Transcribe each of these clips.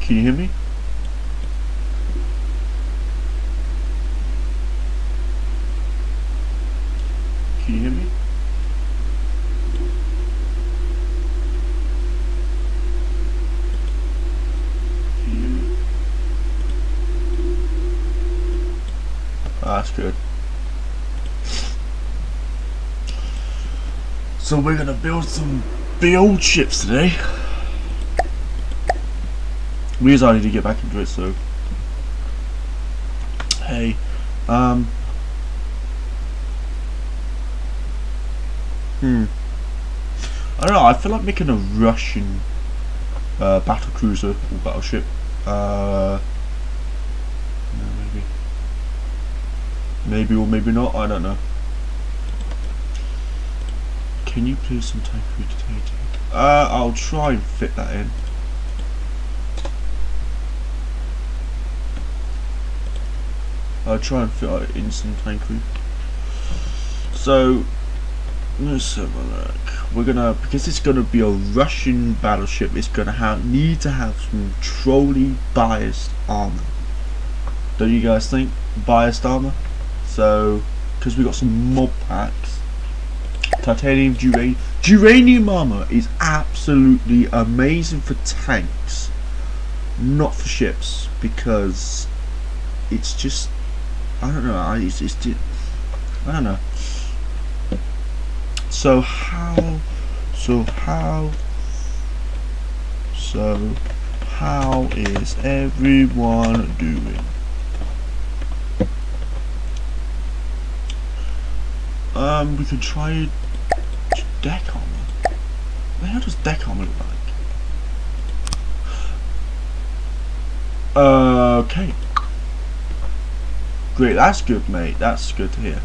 Can you hear me? Can you hear me? Can you hear me? That's good. So we're gonna build some big old ships today. We just need to get back into it, so hey, I don't know, I feel like making a Russian battle cruiser or battleship. No, maybe or maybe not, I don't know. Can you please some tank rotating? I'll try and fit that in. I'll try and fit it in some tank crew. So let's have a look. We're gonna, because it's gonna be a Russian battleship, it's gonna need to have some trolley biased armor. Don't you guys think? Biased armor. So, because we got some mob packs, titanium, uranium armor is absolutely amazing for tanks, not for ships, because it's just, I don't know, I don't know. So how is everyone doing? We could try deck armor. What the hell does deck armor look like? Okay. Great, that's good, mate. That's good to hear.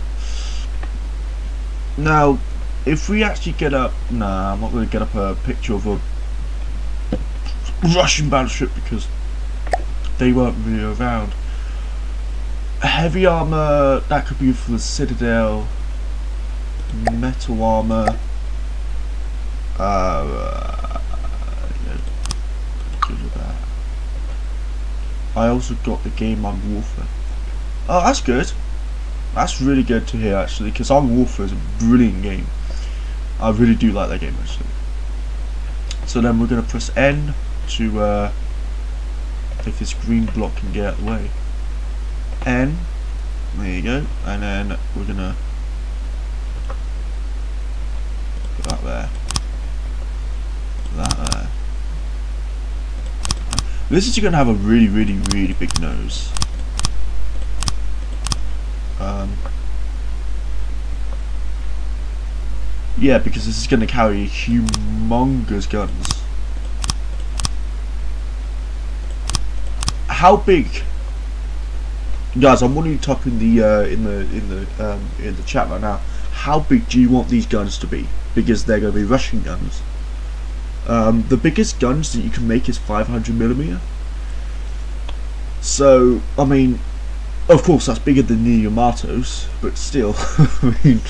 Now, if we actually get up, nah, I'm not going to get up a picture of a Russian battleship because they weren't really around. Heavy armor, that could be for the Citadel. Metal armor. Yeah, good with that. I also got the game on Warfare. Oh, that's good. That's really good to hear, actually, because Armored Warfare is a brilliant game. I really do like that game, actually. So then we're going to press N to, if this green block can get out of the way. N, there you go, and then we're going to put that there. That there. This is going to have a really, really, really big nose. Yeah, because this is going to carry humongous guns. How big, guys? I'm wanting to type in the chat right now. How big do you want these guns to be? Because they're going to be Russian guns. The biggest guns that you can make is 500mm. So, I mean, of course that's bigger than the Yamatos, but still, I mean,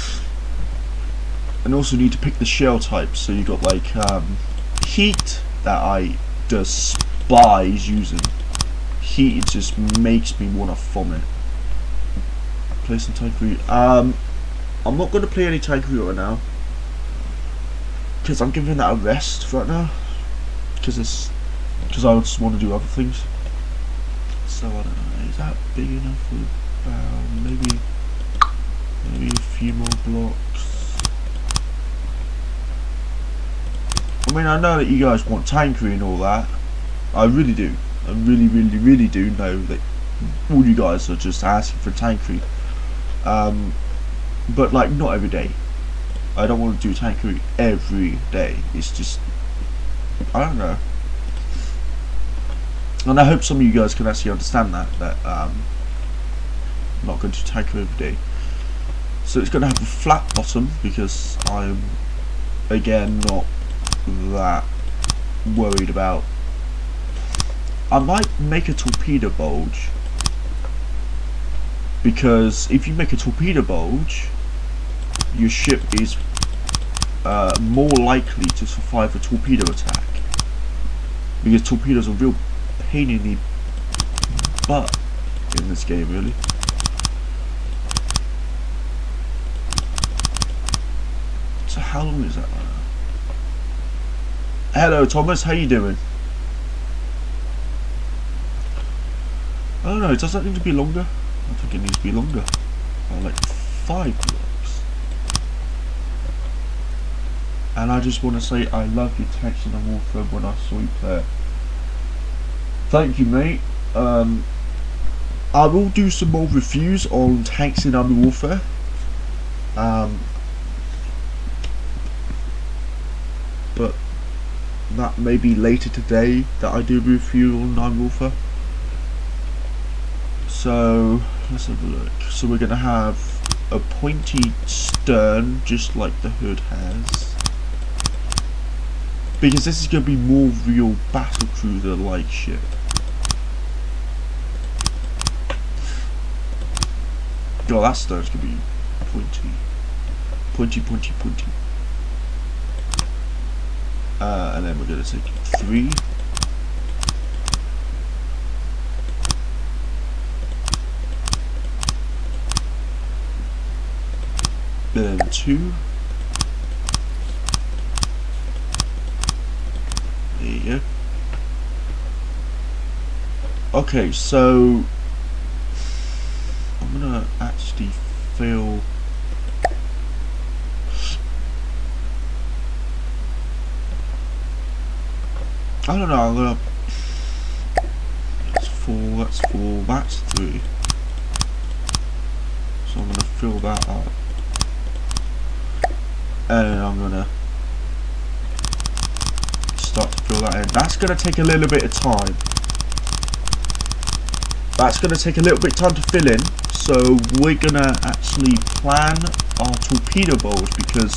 and also need to pick the shell types. So you got like heat, that I despise using. Heat, it just makes me want to vomit. Play some tank crew. I'm not going to play any tank crew right now, because I'm giving that a rest right now, because I just want to do other things. So I don't know, is that big enough for the bow? Maybe a few more blocks. I mean, I know that you guys want tankery and all that. I really do. I really, really, really do know that all you guys are just asking for tankery. But like, not every day. I don't want to do tankery every day. It's just, I don't know. And I hope some of you guys can actually understand that I'm not going to tankery every day. So it's going to have a flat bottom, because I'm again not that worried about. I might make a torpedo bulge, because if you make a torpedo bulge, your ship is more likely to survive a torpedo attack, because torpedoes are real pain in the butt in this game, really. So how long is that now? Hello Thomas, how you doing? I don't know, does that need to be longer? I think it needs to be longer. Like 5 blocks. And I just want to say I love your text in the Warfare when I saw you play it. Thank you, mate. I will do some more reviews on tanks in Army Warfare. But that may be later today that I do a review on Army Warfare. So let's have a look. So we're gonna have a pointy stern, just like the hood has, because this is gonna be more real battle cruiser like shit. Oh, that stern's gonna be pointy. And then we're gonna take 3. Then 2. There you go. Okay, so I'm gonna actually fill. I don't know, I'm gonna. That's 4, that's 4, that's 3. So I'm gonna fill that up. And I'm gonna start to fill that in. That's gonna take a little bit of time. That's gonna take a little bit of time to fill in. So we're gonna actually plan our torpedo bulge, because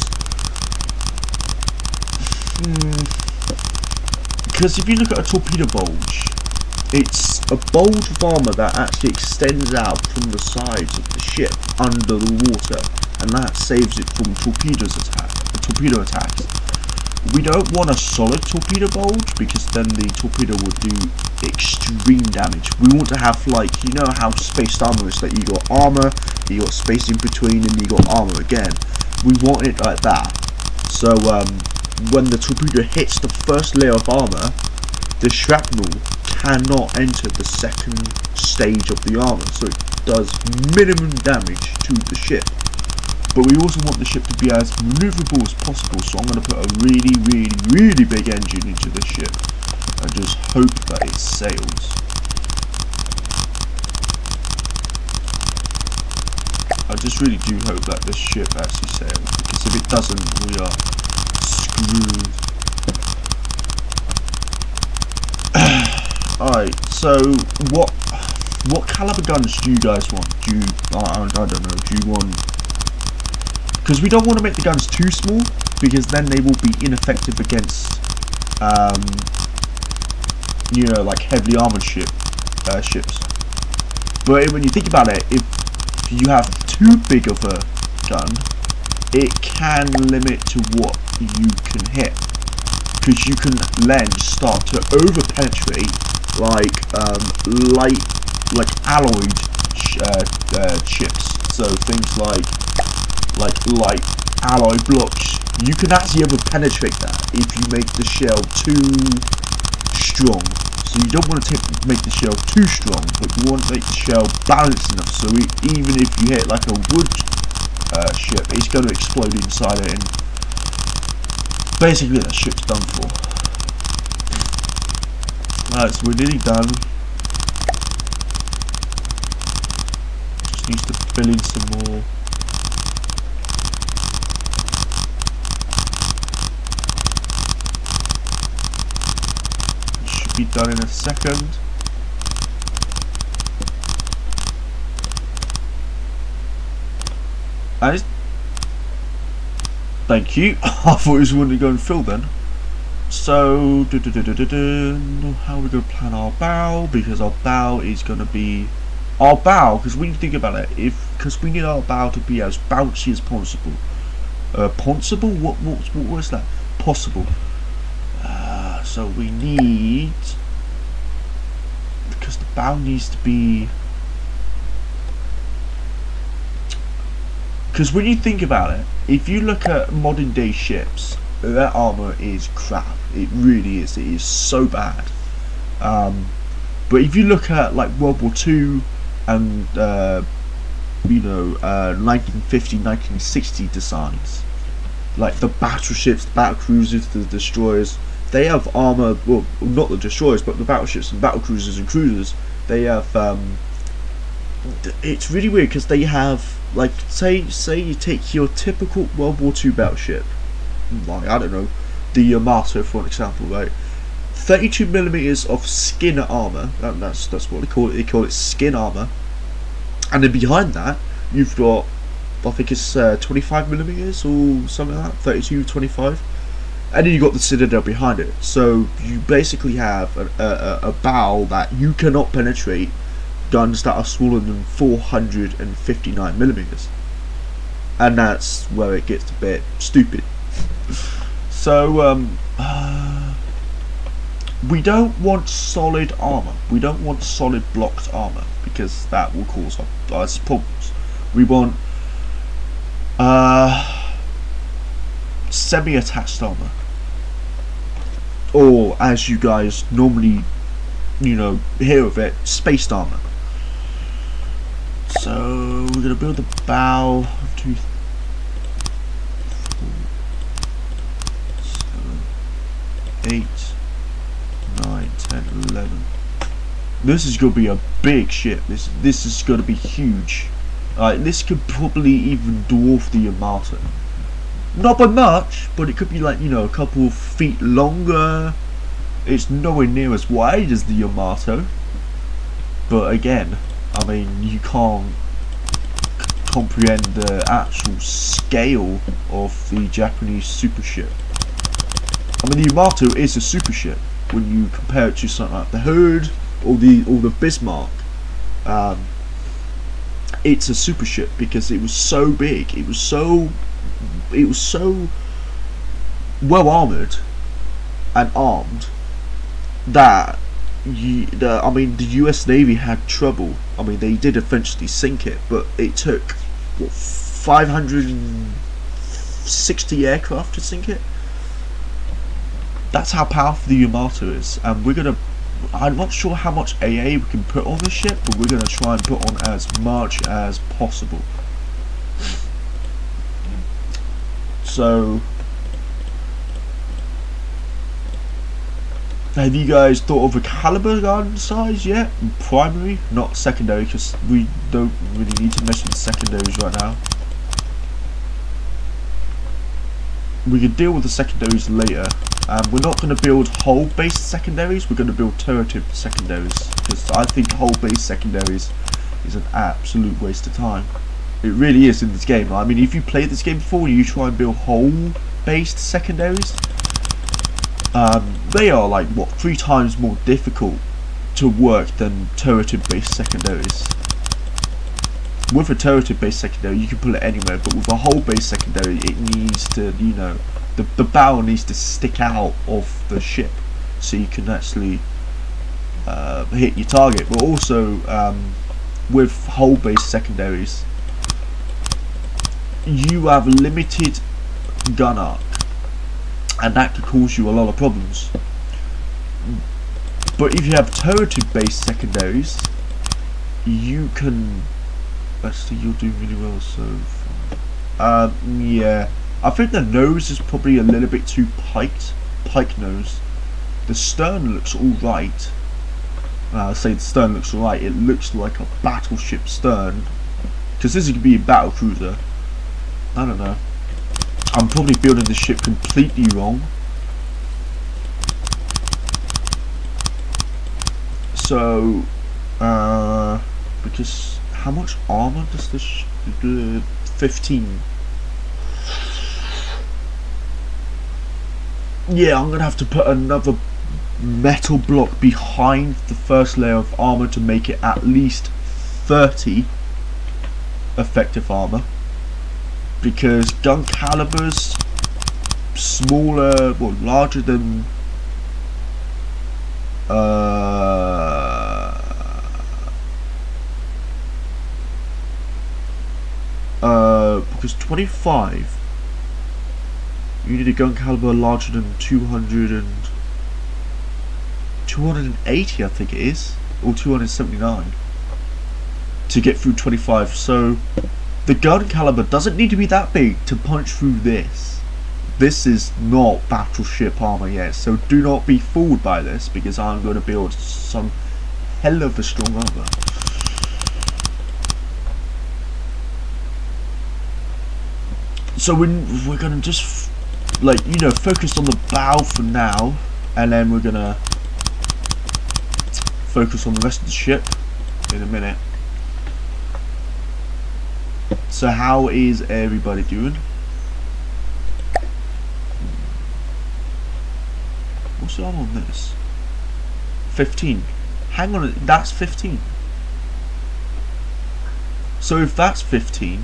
if you look at a torpedo bulge, it's a bulge of armour that actually extends out from the sides of the ship under the water, and that saves it from torpedo attacks. We don't want a solid torpedo bulge, because then the torpedo would do extreme damage. We want to have, like, you know how spaced armour is, that you got armour, you got space in between, and you got armour again. We want it like that. So when the torpedo hits the first layer of armour, the shrapnel cannot enter the second stage of the armour, so it does minimum damage to the ship. But we also want the ship to be as manoeuvrable as possible, so I'm going to put a really big engine into the ship and just hope that it sails. I just really do hope that this ship actually sails, because if it doesn't, we are screwed. Alright, so what caliber guns do you guys want? Do you, I don't know, do you want, because we don't want to make the guns too small, because then they will be ineffective against you know, like heavily armored ships. But when you think about it, if you have too big of a gun, it can limit to what you can hit, because you can then start to over penetrate like alloyed chips. So things like light alloy blocks, you can actually over penetrate that if you make the shell too strong. So you don't want to make the shell too strong, but you want to make the shell balanced enough, so even if you hit like a wood ship, it's going to explode inside it, and basically that ship's done for. Alright, so we're nearly done. Just needs to fill in some more. Should be done in a second. And thank you. I thought it was going to go and fill then. So how are we going to plan our bow? Because our bow is going to be because we need to think about it. Because we need our bow to be as bouncy as possible. Possible? What was that? Possible. So we need bow needs to be, because when you think about it, if you look at modern day ships, their armor is crap. It really is. It is so bad. But if you look at like World War II and 1950, 1960 designs, like the battleships, the battle cruisers, the destroyers, they have armor. Well, not the destroyers, but the battleships and battle cruisers and cruisers. They have. It's really weird because they have, like, say you take your typical World War II battleship, like, I don't know, the Yamato for an example, right? 32mm of skin armor. That's what they call it. They call it skin armor. And then behind that, you've got, I think it's 25mm or something like that, 32, 25. And then you got the citadel behind it. So you basically have a bow that you cannot penetrate guns that are smaller than 459mm. And that's where it gets a bit stupid. So we don't want solid armor. We don't want solid blocked armor, because that will cause us problems. We want semi-attached armor, or as you guys normally, hear of it, spaced armor. So we're gonna build the bow. 1, 2, 3, 4, 7, 8, 9, 10, 11. This is gonna be a big ship. This is gonna be huge. This could probably even dwarf the Yamato. Not by much, but it could be like, a couple of feet longer. It's nowhere near as wide as the Yamato. But again, I mean, you can't comprehend the actual scale of the Japanese super ship. I mean, the Yamato is a super ship when you compare it to something like the Herd or the Bismarck. It's a super ship because it was so big. It was so well armored and armed that the US Navy had trouble. I mean, they did eventually sink it, but it took, what, 560 aircraft to sink it. That's how powerful the Yamato is, and I'm not sure how much AA we can put on this ship, but we're gonna try and put on as much as possible. So, have you guys thought of a caliber gun size yet? Primary, not secondary, because we don't really need to mess with the secondaries right now. We can deal with the secondaries later. We're not going to build hull-based secondaries, we're going to build turreted secondaries, because I think hull-based secondaries is an absolute waste of time. It really is in this game. I mean, if you played this game before and you try and build hull-based secondaries, they are like, what, 3 times more difficult to work than turreted based secondaries. With a turreted based secondary you can pull it anywhere, but with a hull based secondary it needs to, the bow needs to stick out of the ship so you can actually hit your target. But also with hull based secondaries you have limited gun arc, and that could cause you a lot of problems. But if you have turreted based secondaries, you can, actually, you're doing really well so far. Yeah, I think the nose is probably a little bit too pike nose. The stern looks alright. I say the stern looks alright, it looks like a battleship stern, because this could be a battle cruiser. I don't know. I'm probably building this ship completely wrong. So, because how much armor does this? 15. Yeah, I'm gonna have to put another metal block behind the first layer of armor to make it at least 30 effective armor. Because gun calibers smaller, well, larger than because 25, you need a gun caliber larger than 280, I think it is, or 279 to get through 25. So the gun caliber doesn't need to be that big to punch through this. This is not battleship armor yet, so do not be fooled by this, because I'm going to build some hell of a strong armor. So we're going to just, like, you know, focus on the bow for now, and then we're going to focus on the rest of the ship in a minute. So how is everybody doing? What's the armor on this? 15. Hang on, that's 15. So if that's 15,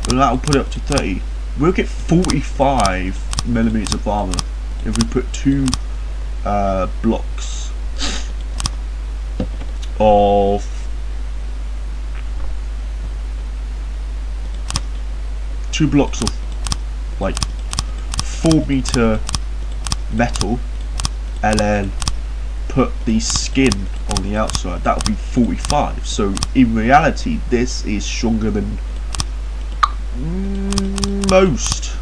well, that'll put it up to 30. We'll get 45mm of armor if we put 2 blocks of 2 blocks of like 4-meter metal, and then put the skin on the outside. That would be 45. So in reality, this is stronger than most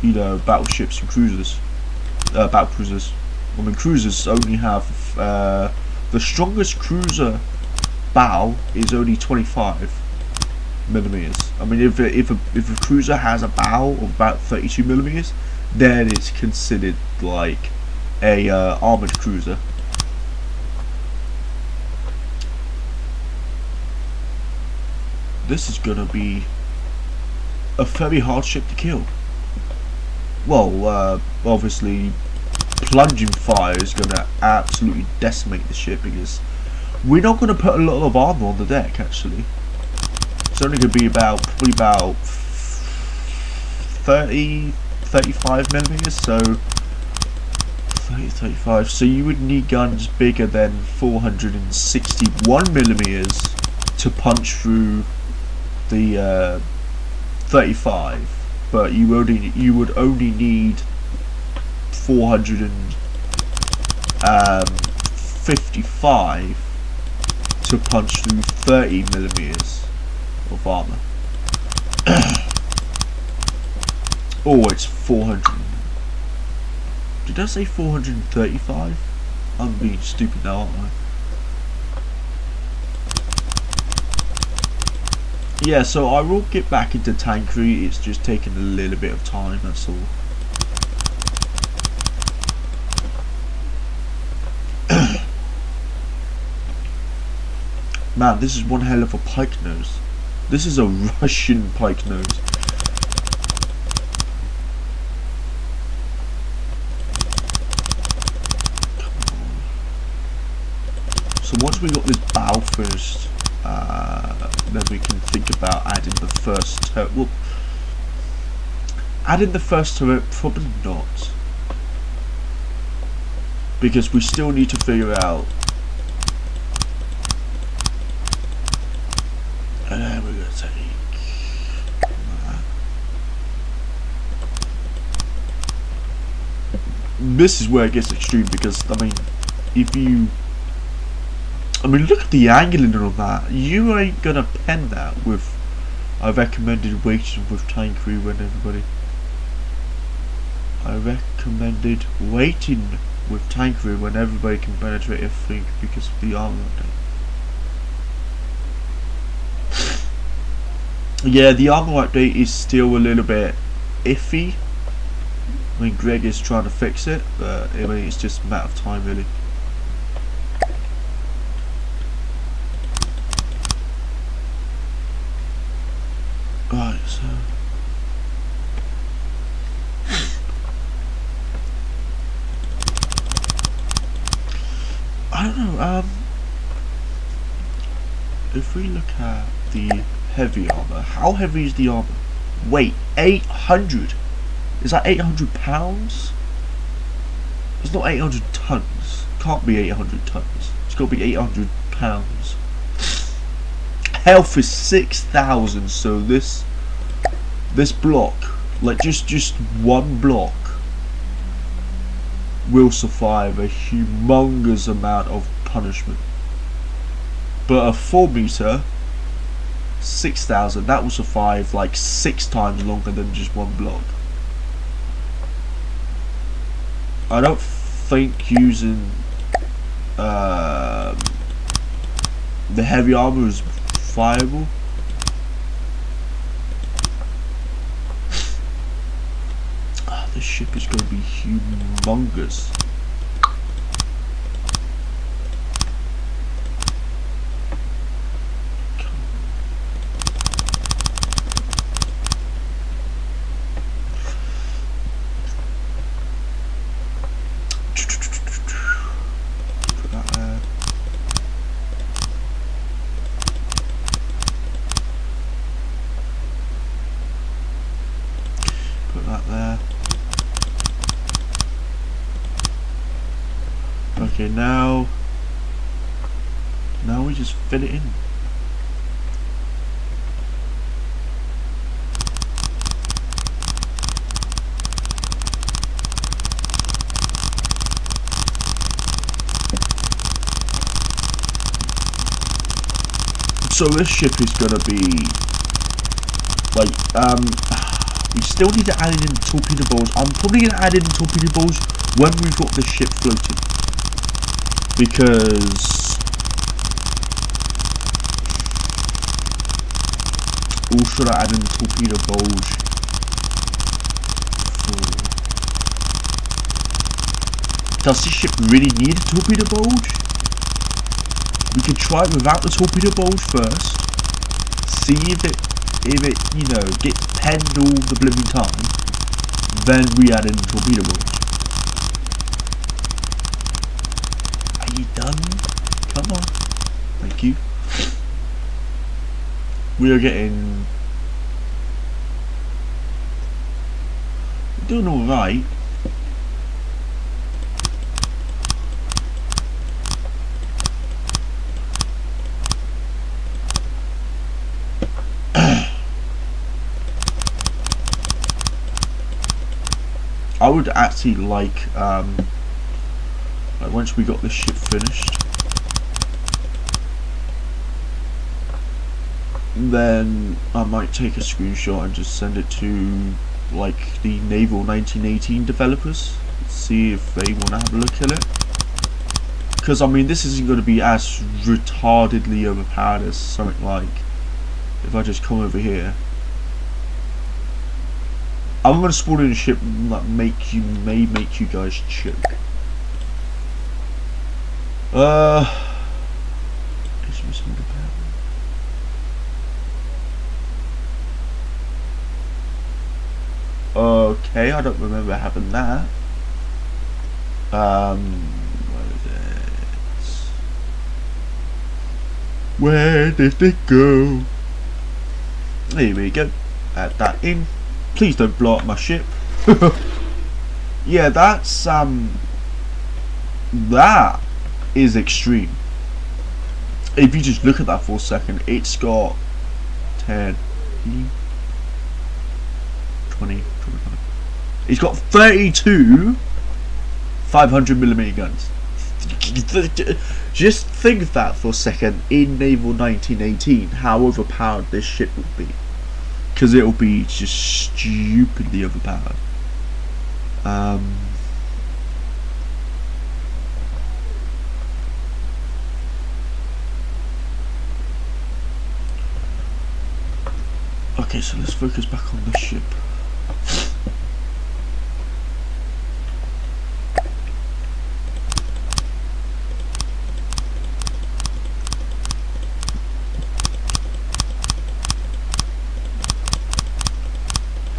you know, battleships and cruisers, battle cruisers. I mean, cruisers only have the strongest cruiser bow is only 25mm. I mean, if a cruiser has a bow of about 32mm, then it's considered like a armored cruiser. This is gonna be a very hard ship to kill. Well, obviously, plunging fire is gonna absolutely decimate the ship, because we're not gonna put a lot of armor on the deck. Actually, it's only gonna be probably about 35mm. So 35. So you would need guns bigger than 461mm to punch through the 35, but you would only need 455 to punch through 30mm of armor. Oh, it's 400. Did I say 435? I'm being stupid now, aren't I? Yeah, so I will get back into tankery. It's just taking a little bit of time, that's all. Man, this is one hell of a pike nose. This is a Russian pike nose. So once we got this bow first, then we can think about adding the first turret. Well, adding the first turret, probably not, because we still need to figure out. And then we're going to take that. This is where it gets extreme, because I mean, look at the angling on that. You ain't gonna pen that with. I recommended waiting with tankery when everybody. I recommended waiting with tankery when everybody can penetrate everything because of the armor update. Yeah, the armor update is still a little bit iffy. I mean, Greg is trying to fix it, but I mean, it's just a matter of time, really. Right, so I don't know, if we look at the heavy armor, how heavy is the armor? Wait, 800? Is that 800 pounds? It's not 800 tons. Can't be 800 tons. It's got to be 800 pounds. Health is 6,000. So this block, like just one block, will survive a humongous amount of punishment. But a 4 meter, 6,000, that will survive like 6 times longer than just one block. I don't think using the heavy armor is viable. This ship is going to be humongous. Put that there. Okay, now we just fit it in. So this ship is gonna be like we still need to add in torpedo balls. I'm probably gonna add in torpedo balls when we've got the ship floating. Because or should I add in torpedo bulge does this ship really need a torpedo bulge? We could try it without the torpedo bulge first, see if it you know gets penned all the blooming time, then we add in torpedo bulge. Are you done? Come on. Thank you. We are getting... We're doing alright. I would actually like once we got this ship finished, then I might take a screenshot and just send it to like the Naval 1918 developers, see if they want to have a look at it. Because I mean, this isn't going to be as retardedly overpowered as something like if I just come over here. I'm going to spawn in a ship that may make you guys choke. Okay, I don't remember having that. Where is it? Where did it go? There we go. Add that in. Please don't blow up my ship. Yeah, that's that is extreme. If you just look at that for a second, it's got 10, 20, 25. It's got 32 500mm guns. Just think of that for a second in Naval 1918, how overpowered this ship would be. Because it'll be just stupidly overpowered. Okay, so let's focus back on the ship.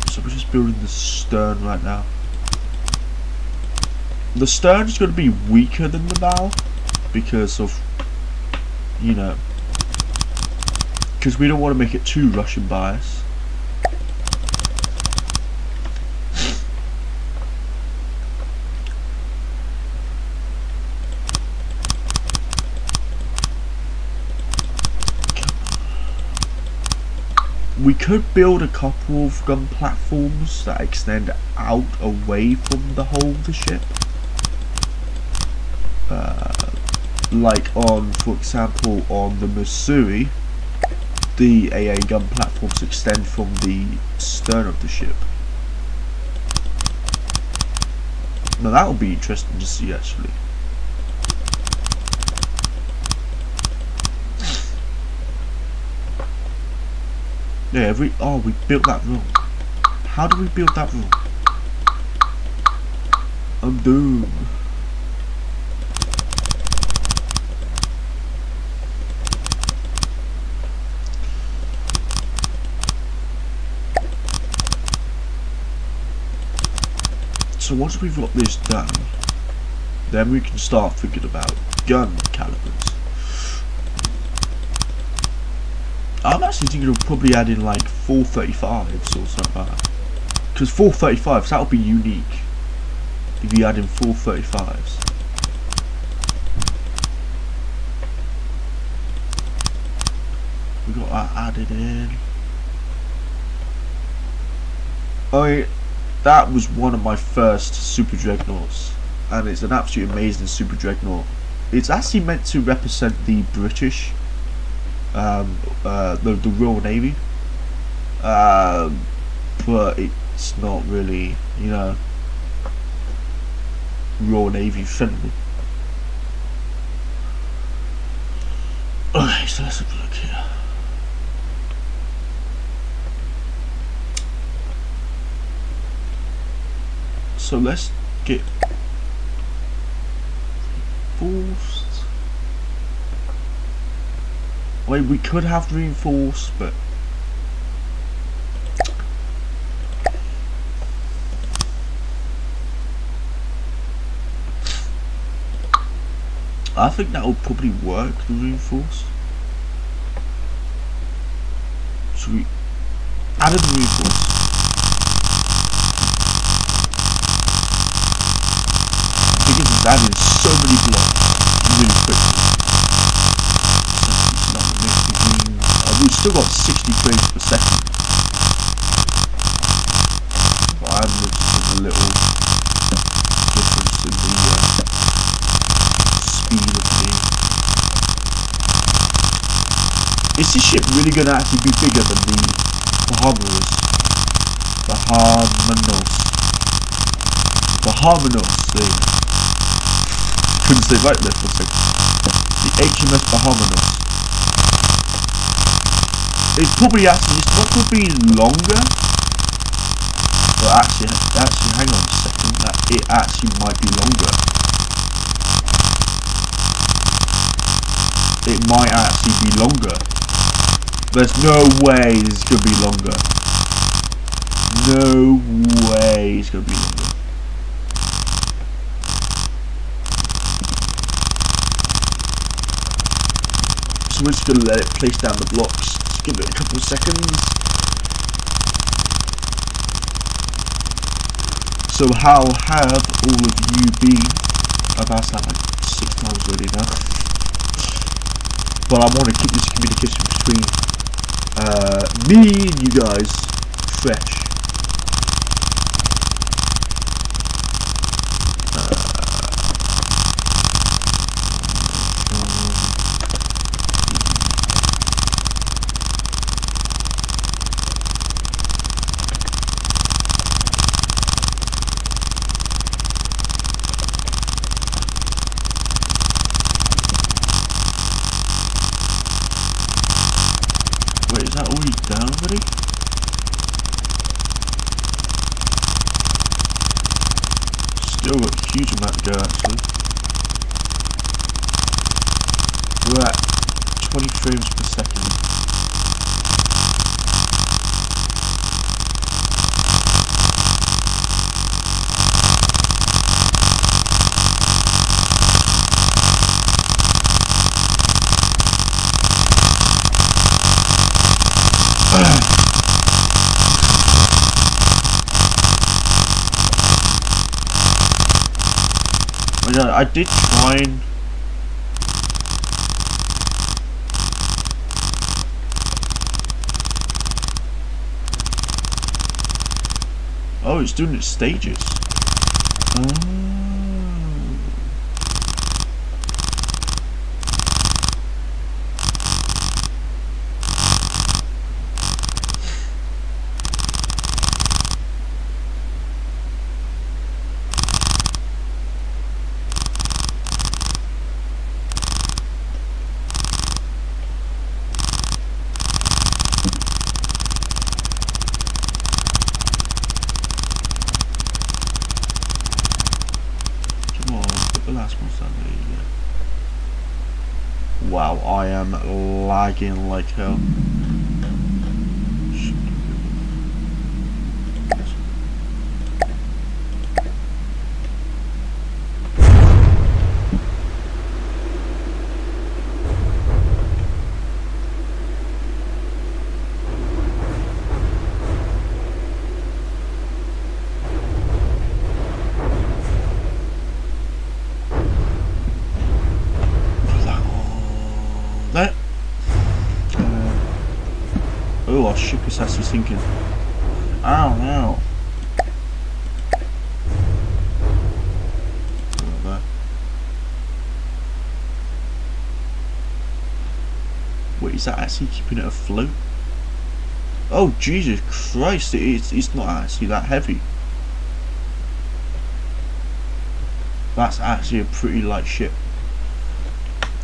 So we're just building the stern right now. The stern is going to be weaker than the bow because of, you know, because we don't want to make it too Russian bias. we could build a couple of gun platforms that extend out away from the hull of the ship. Like on, for example, on the Missouri, the AA gun platforms extend from the stern of the ship. Now that would be interesting to see, actually. Yeah, we built that wrong. How did we build that wrong? I'm doomed. So once we've got this done, then we can start thinking about gun calibers. I'm actually thinking of probably adding like 435s or something like that. Because 435s, that would be unique if you add in 435s. We got that added in. That was one of my first Super Dreadnoughts, and it's an absolutely amazing Super Dreadnought. It's actually meant to represent the British, the Royal Navy, but it's not really, you know, Royal Navy friendly. Okay, so let's have a look here. So let's get reinforced. I mean, we could have reinforced, but I think that would probably work, the reinforced. So we added the reinforced. Adding so many blocks really quickly. We've still got 60 frames per second, but I'm noticing a little difference in the speed of the game. Is this ship really going to actually be bigger than the Bahamas? Bahamas, there you go. Couldn't say right there for a second. The HMS Bahamas. It probably actually, it's not going to be longer, but actually hang on a second, that it actually might be longer. It might actually be longer. There's no way this is going to be longer. No way it's going to be longer. So we're just going to let it place down the blocks. Just give it a couple of seconds. So how have all of you been? I've asked that like 6 times already now. But I want to keep this communication between me and you guys fresh. Wait, is that already down already? Still got a huge amount to go actually. We're at 20 frames per second. I did try and Oh, it's doing its stages. Oh. The last one's done. There you go. Wow, I am lagging like hell. Oh, our ship is actually sinking. Ow, ow. There. Wait, is that actually keeping it afloat? Oh, Jesus Christ, it's not actually that heavy. That's actually a pretty light ship.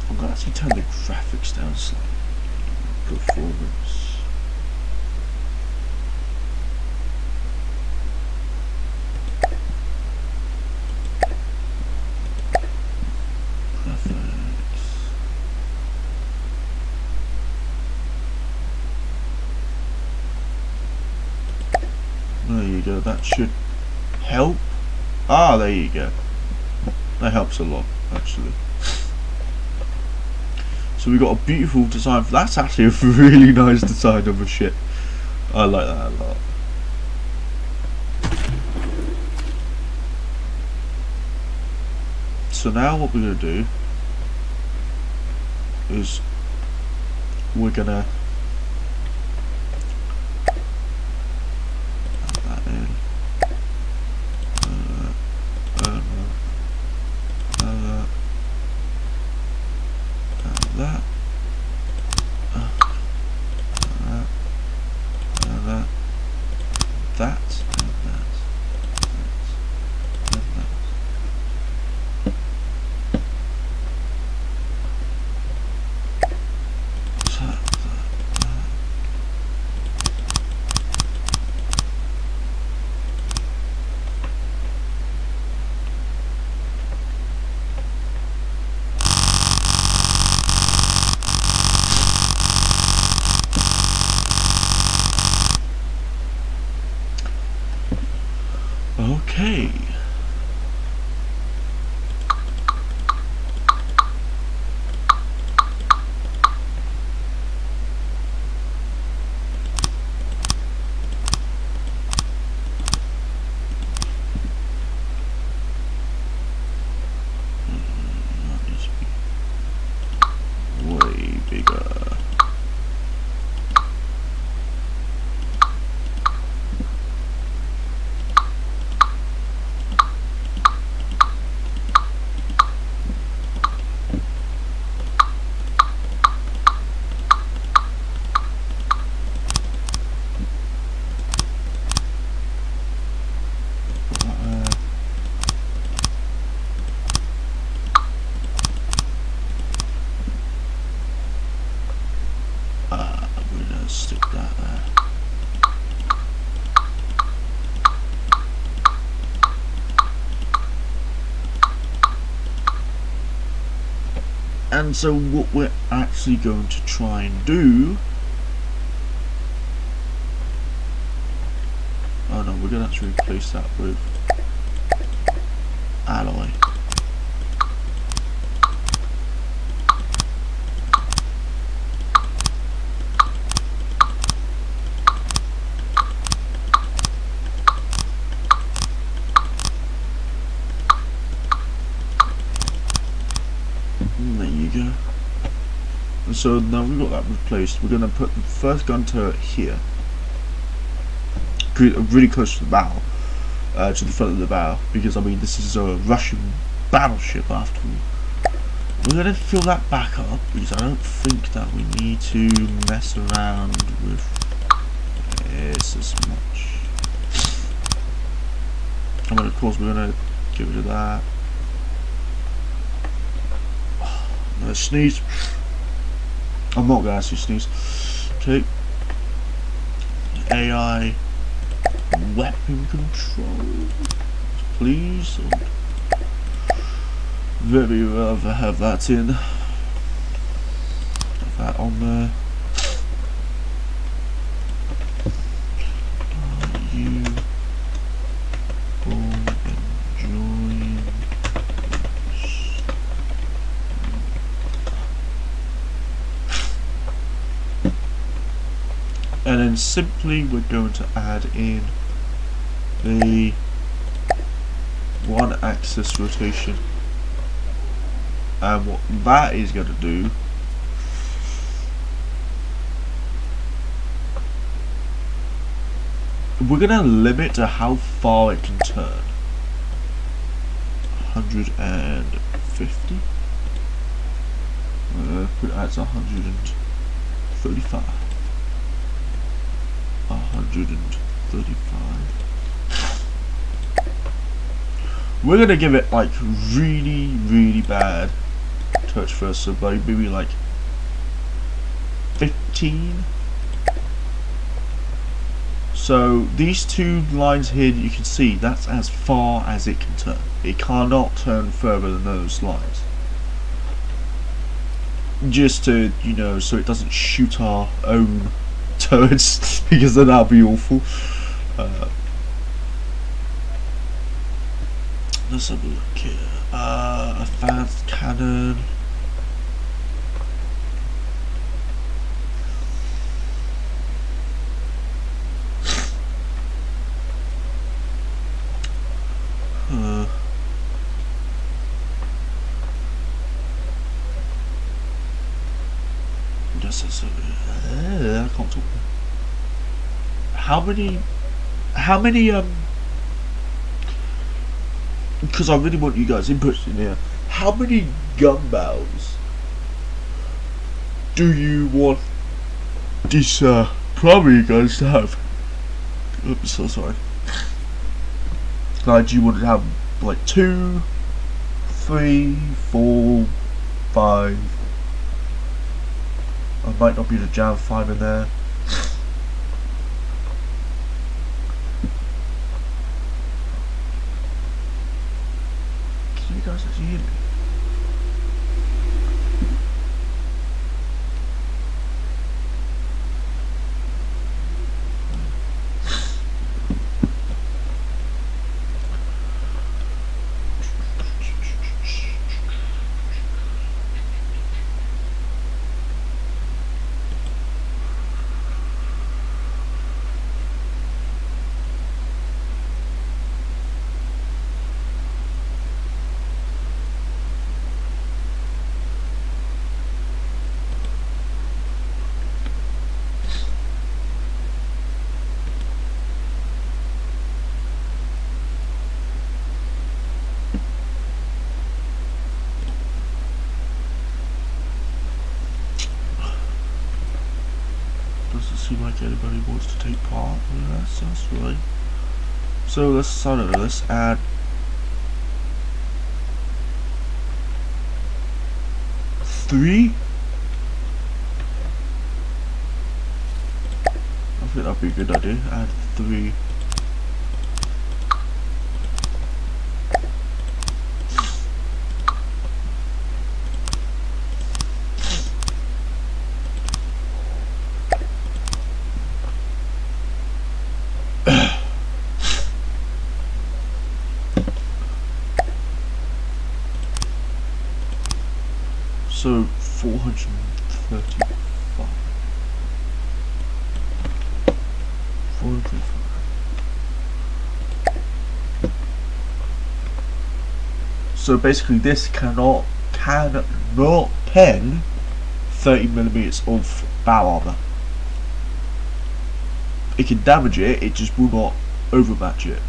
I'm going to actually turn the graphics down slightly. Performance. There you go, that should help. Ah, there you go. That helps a lot, actually. So we got a beautiful design. That's actually a really nice design of a ship. I like that a lot. So now what we're going to do is we're going to okay. That needs to be way bigger. We're gonna stick that there. And so what we're actually going to try and do, oh no, we're going to actually replace that with alloy. There you go. And so now we've got that replaced, we're going to put the first gun turret here, really close to the bow, to the front of the bow, because I mean this is a Russian battleship after all. We're going to fill that back up because I don't think that we need to mess around with this as much. And then of course we're going to get rid of that. Let's sneeze. I'm not going to actually sneeze. Okay. AI weapon control, please. Very rather have that in. Have that on there. Are you all enjoying this? And then simply we're going to add in the one axis rotation. And what that is going to do we're going to limit to how far it can turn. 150. Put it at 135. 135. We're going to give it like really bad touch first, so maybe like 15. So these two lines here that you can see, that's as far as it can turn. It cannot turn further than those lines. Just to, you know, so it doesn't shoot our own turrets, because then that'll be awful. Let's have a look here. Advanced cannon. I can't talk. How many because I really want you guys input in here. How many gun barrels do you want this primary guns to have? Oops, so sorry. Like, do you want to have like 2, 3, 4, 5? I might not be able to jam 5 in there. Can you guys actually hear me? Doesn't seem like anybody wants to take part. Well, that's right. So let's start over. Let's add three. I think that'd be a good idea. Add 3. So 435. 435. So basically, this cannot pen 30mm of bow armor. It can damage it. It just will not overmatch it.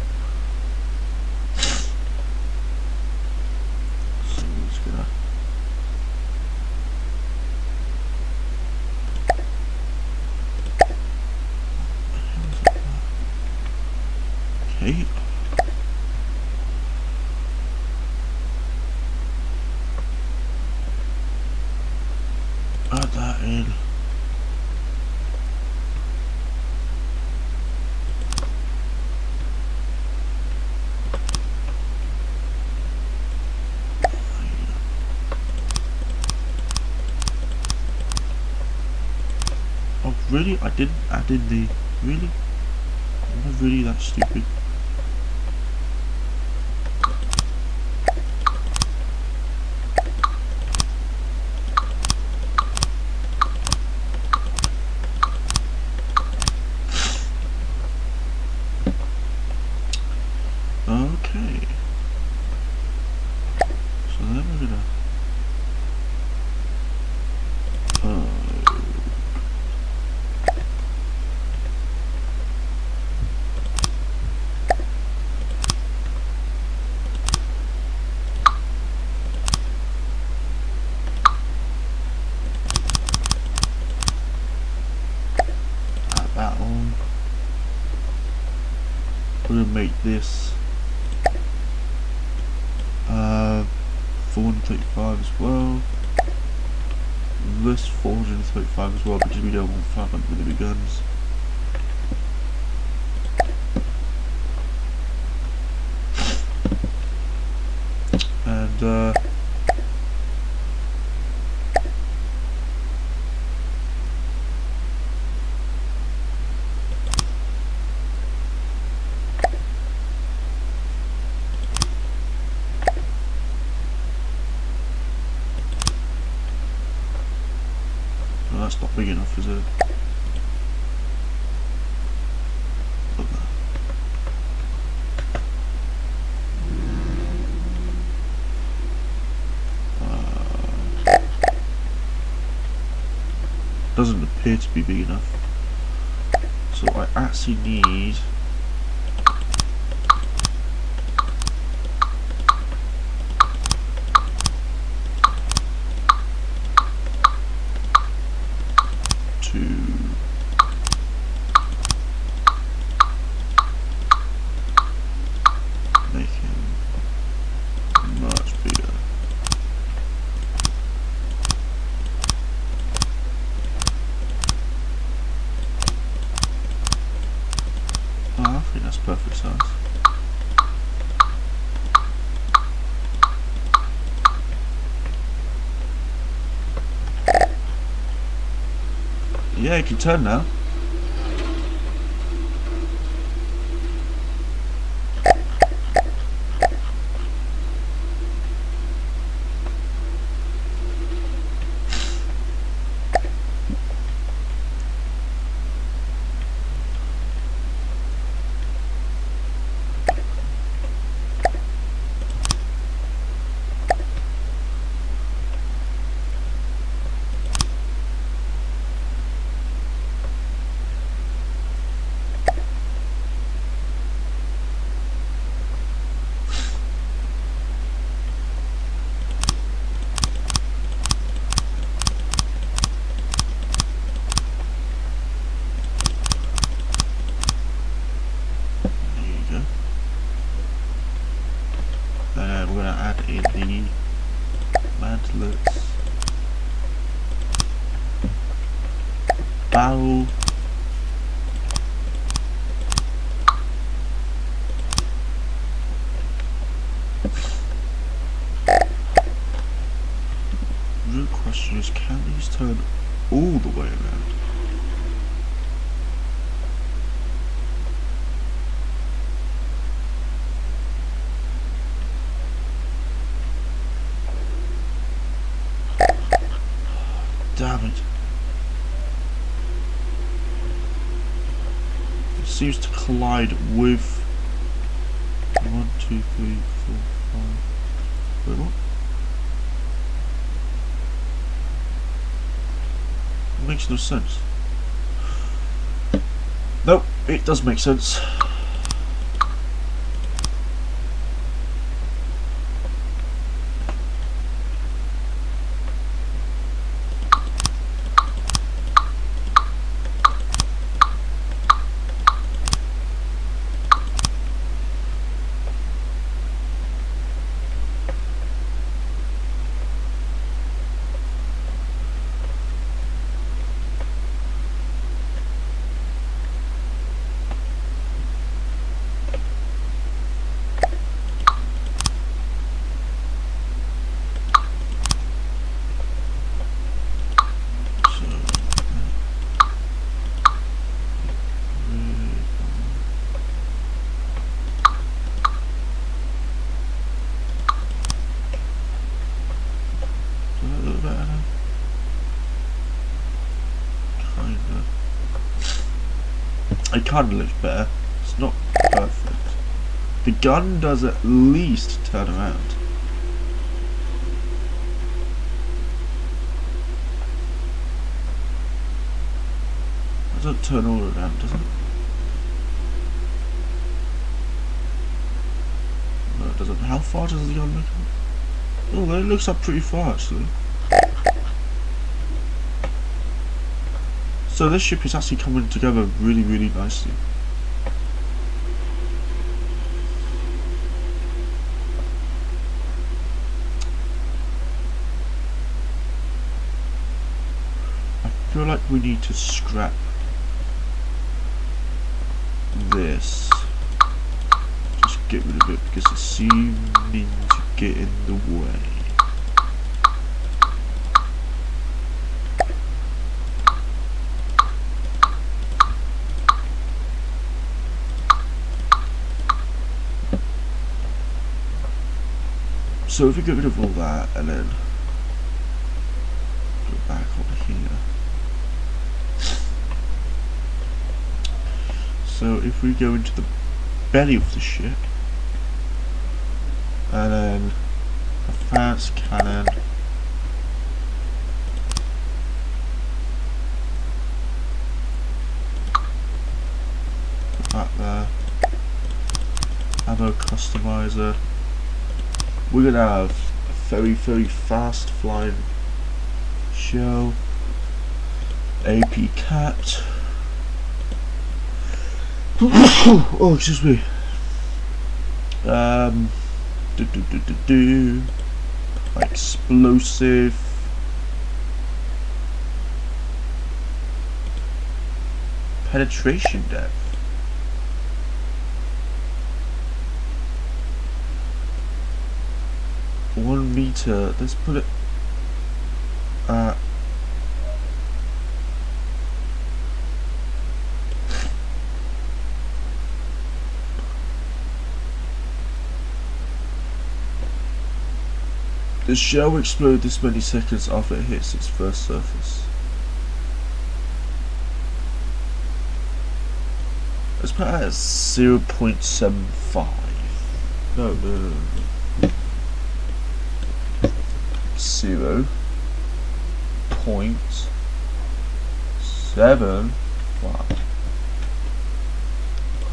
add that in. Oh really? I didn't add in the... Really? Am I really that stupid? Okay. So then we're gonna... add that on. We're gonna make this 435 as well. This 435 as well, because we don't want 500 with the big guns. And no, that's not big enough, is it? Look there. Doesn't appear to be big enough, so I actually need to make him much bigger. I think that's perfect size. Yeah, it can turn now. We're going to add in the mantlets, barrel, the real question is, can these turn all the way around? Damn it. It seems to collide with 1, 2, 3, 4, 5. Wait, what? It makes no sense. Nope, it does make sense. It kind of looks better. It's not perfect. The gun does at least turn around. It doesn't turn all around, does it? No, it doesn't. How far does the gun look? Oh, it looks up pretty far actually. So this ship is actually coming together really, really nicely. I feel like we need to scrap this. Just get rid of it because it's seeming to get in the way. So if we get rid of all that and then go back on here. So if we go into the belly of the ship and then advance cannon, put that there, ammo customizer. We're gonna have a very, very fast flying shell, AP capped. Oh, excuse me. Explosive. Penetration depth. $1 meter. Let's put it at the shell will explode this many seconds after it hits its first surface. Let's put it at 0.75. No. 0.75.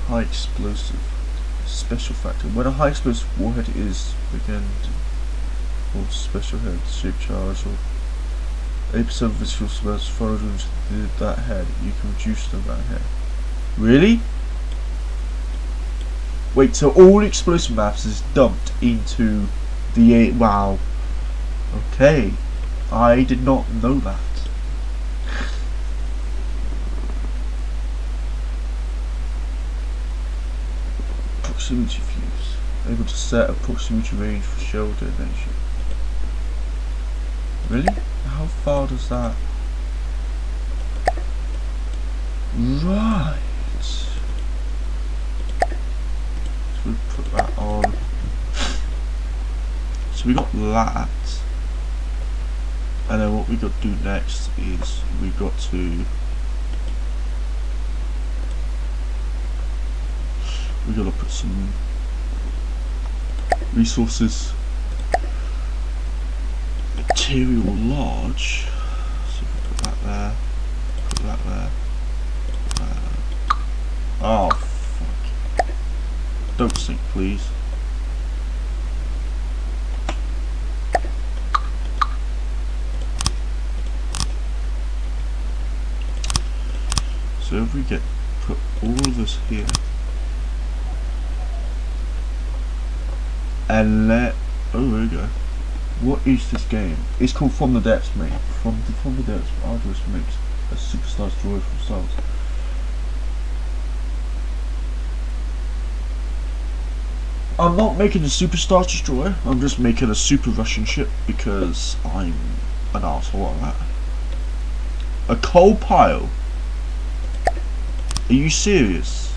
High explosive special factor. When a high explosive warhead is again or special head shape charge or 8% of visual smells followed into that head, you can reduce the amount of head. Really? Wait, so all explosive maps is dumped into the wow. Okay, I did not know that. Proximity fuse. Able to set a proximity range for shell detonation. Really? How far does that? Right. So we put that on. So we got that. And then what we got to do next is we got to put some resources, material large. So we put that there, put that there. Oh fuck! Don't sink, please. So if we put all of this here and oh, there we go. What is this game? It's called From the Depths, mate. From the Depths, Arduous makes a superstar destroyer from themselves. I'm not making a superstar destroyer. I'm just making a super Russian ship because I'm an arsehole on that. A coal pile. Are you serious?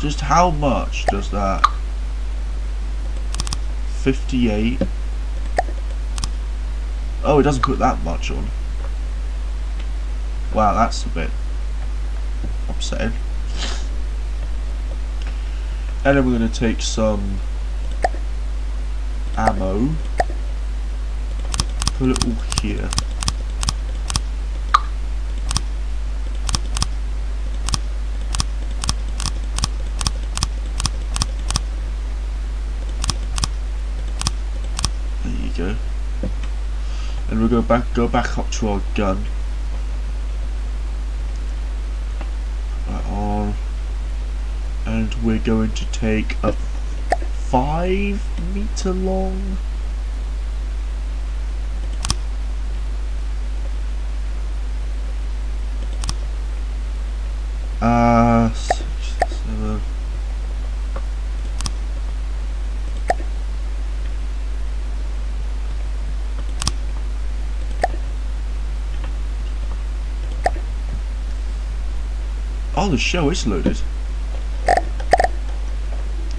Just how much does that? 58. Oh, it doesn't put that much on. Wow, that's a bit upsetting. And then we're going to take some ammo, put it all here. There you go. And we'll go back up to our gun. Right on. And we're going to take a 5 meter long six, 7. Oh, the shell is loaded.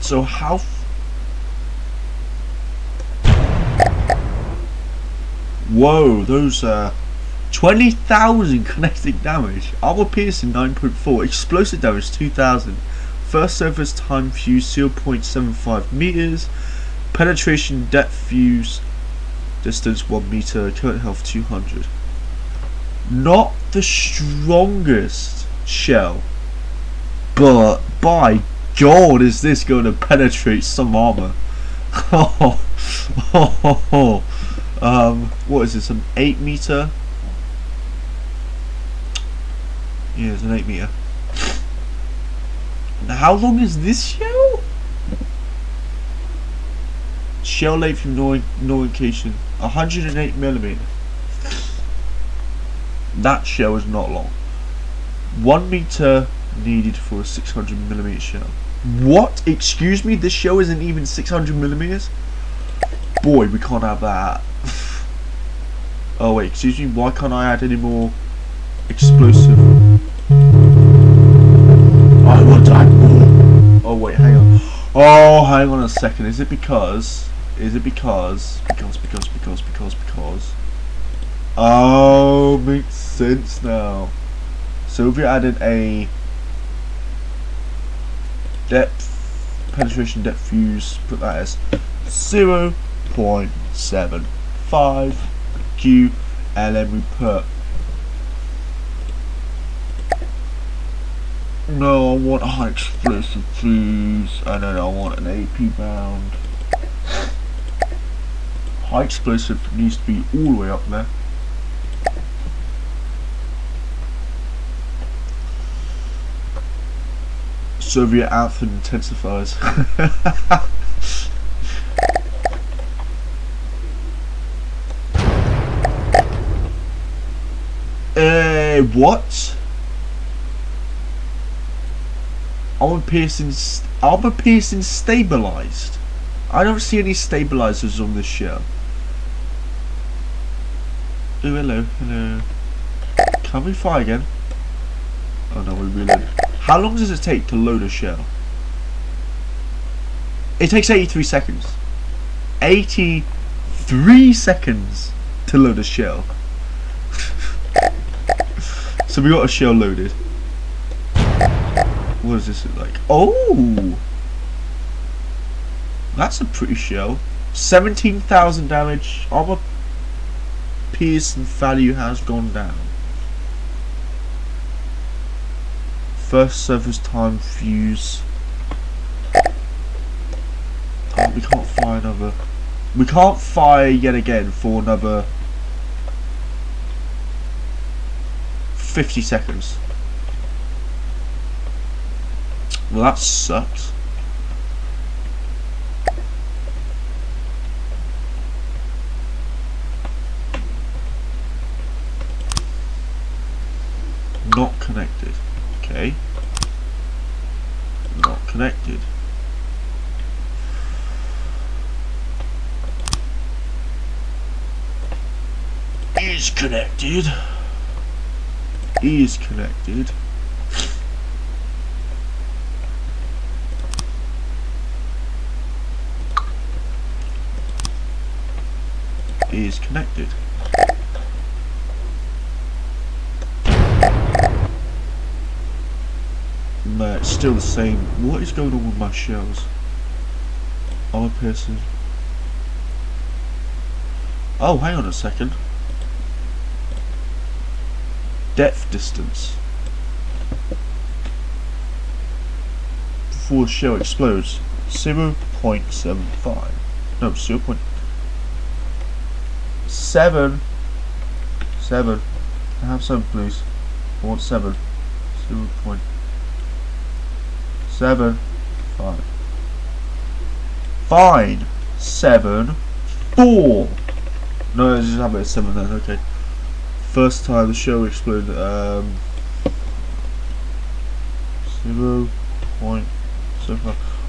So how whoa, those 20,000 kinetic damage, armor piercing 9.4, explosive damage 2,000, first surface time fuse 0.75 meters, penetration depth fuse distance 1 meter, current health 200. Not the strongest shell, but by God, is this going to penetrate some armor? What is this? An 8 meter? Yeah, it's an 8 meter. Now, how long is this shell? Shell length from no indication. 108 millimeter. That shell is not long. 1 meter needed for a 600 millimeter shell. What? Excuse me, this shell isn't even 600 millimeters? Boy, we can't have that. Oh wait, excuse me, why can't I add any more explosive? I want to add more. Oh wait, hang on. Oh, hang on a second. Is it because? Oh, makes sense now. So if you're adding a penetration depth fuse, put that as 0.75 Q, and then we put, no, I want a high explosive fuse, and then I want an AP round. High explosive needs to be all the way up there. Soviet anthem intensifiers. What? Armor piercing stabilized. I don't see any stabilizers on this shell. Oh, hello. Can we fire again? Oh no, we reload. How long does it take to load a shell? It takes 83 seconds. 83 seconds to load a shell. So we got a shell loaded. What does this look like? Oh! That's a pretty shell. 17,000 damage. Armor piercing value has gone down. First surface time fuse. Oh, we can't fire another. We can't fire yet again for another 50 seconds. Well, that sucks. Not connected. Okay. Not connected. Is connected. Is connected. Is connected. there, it's still the same. What is going on with my shells? Armor piercing. Oh, hang on a second. Depth distance. Before the shell explodes. 0.75. No, 0.7. 7. Can I have 7, please? I want 7. 0.75. Fine. 7. 4. No, I just have it at 7 then. Okay. First time the shell exploded. 0.75.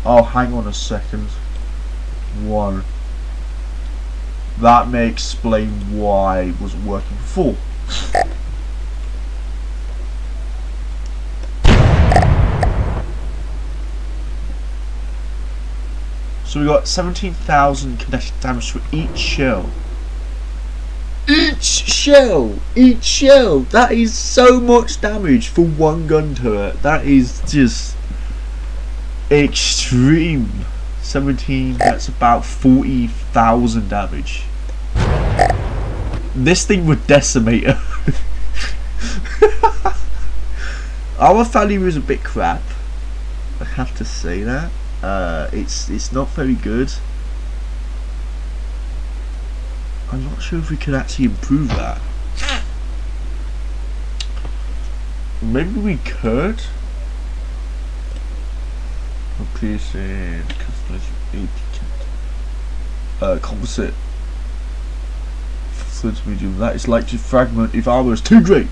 Oh, hang on a second. 1. That may explain why it wasn't working before. So we got 17,000 kinetic damage for each shell. Each shell! That is so much damage for one gun turret. That is just extreme. 17, that's about 40,000 damage. This thing would decimate her. Our value is a bit crap, I have to say that. It's not very good. I'm not sure if we can actually improve that. Maybe we could. Piercing, composite. Medium. That is like to fragment if armor is too great.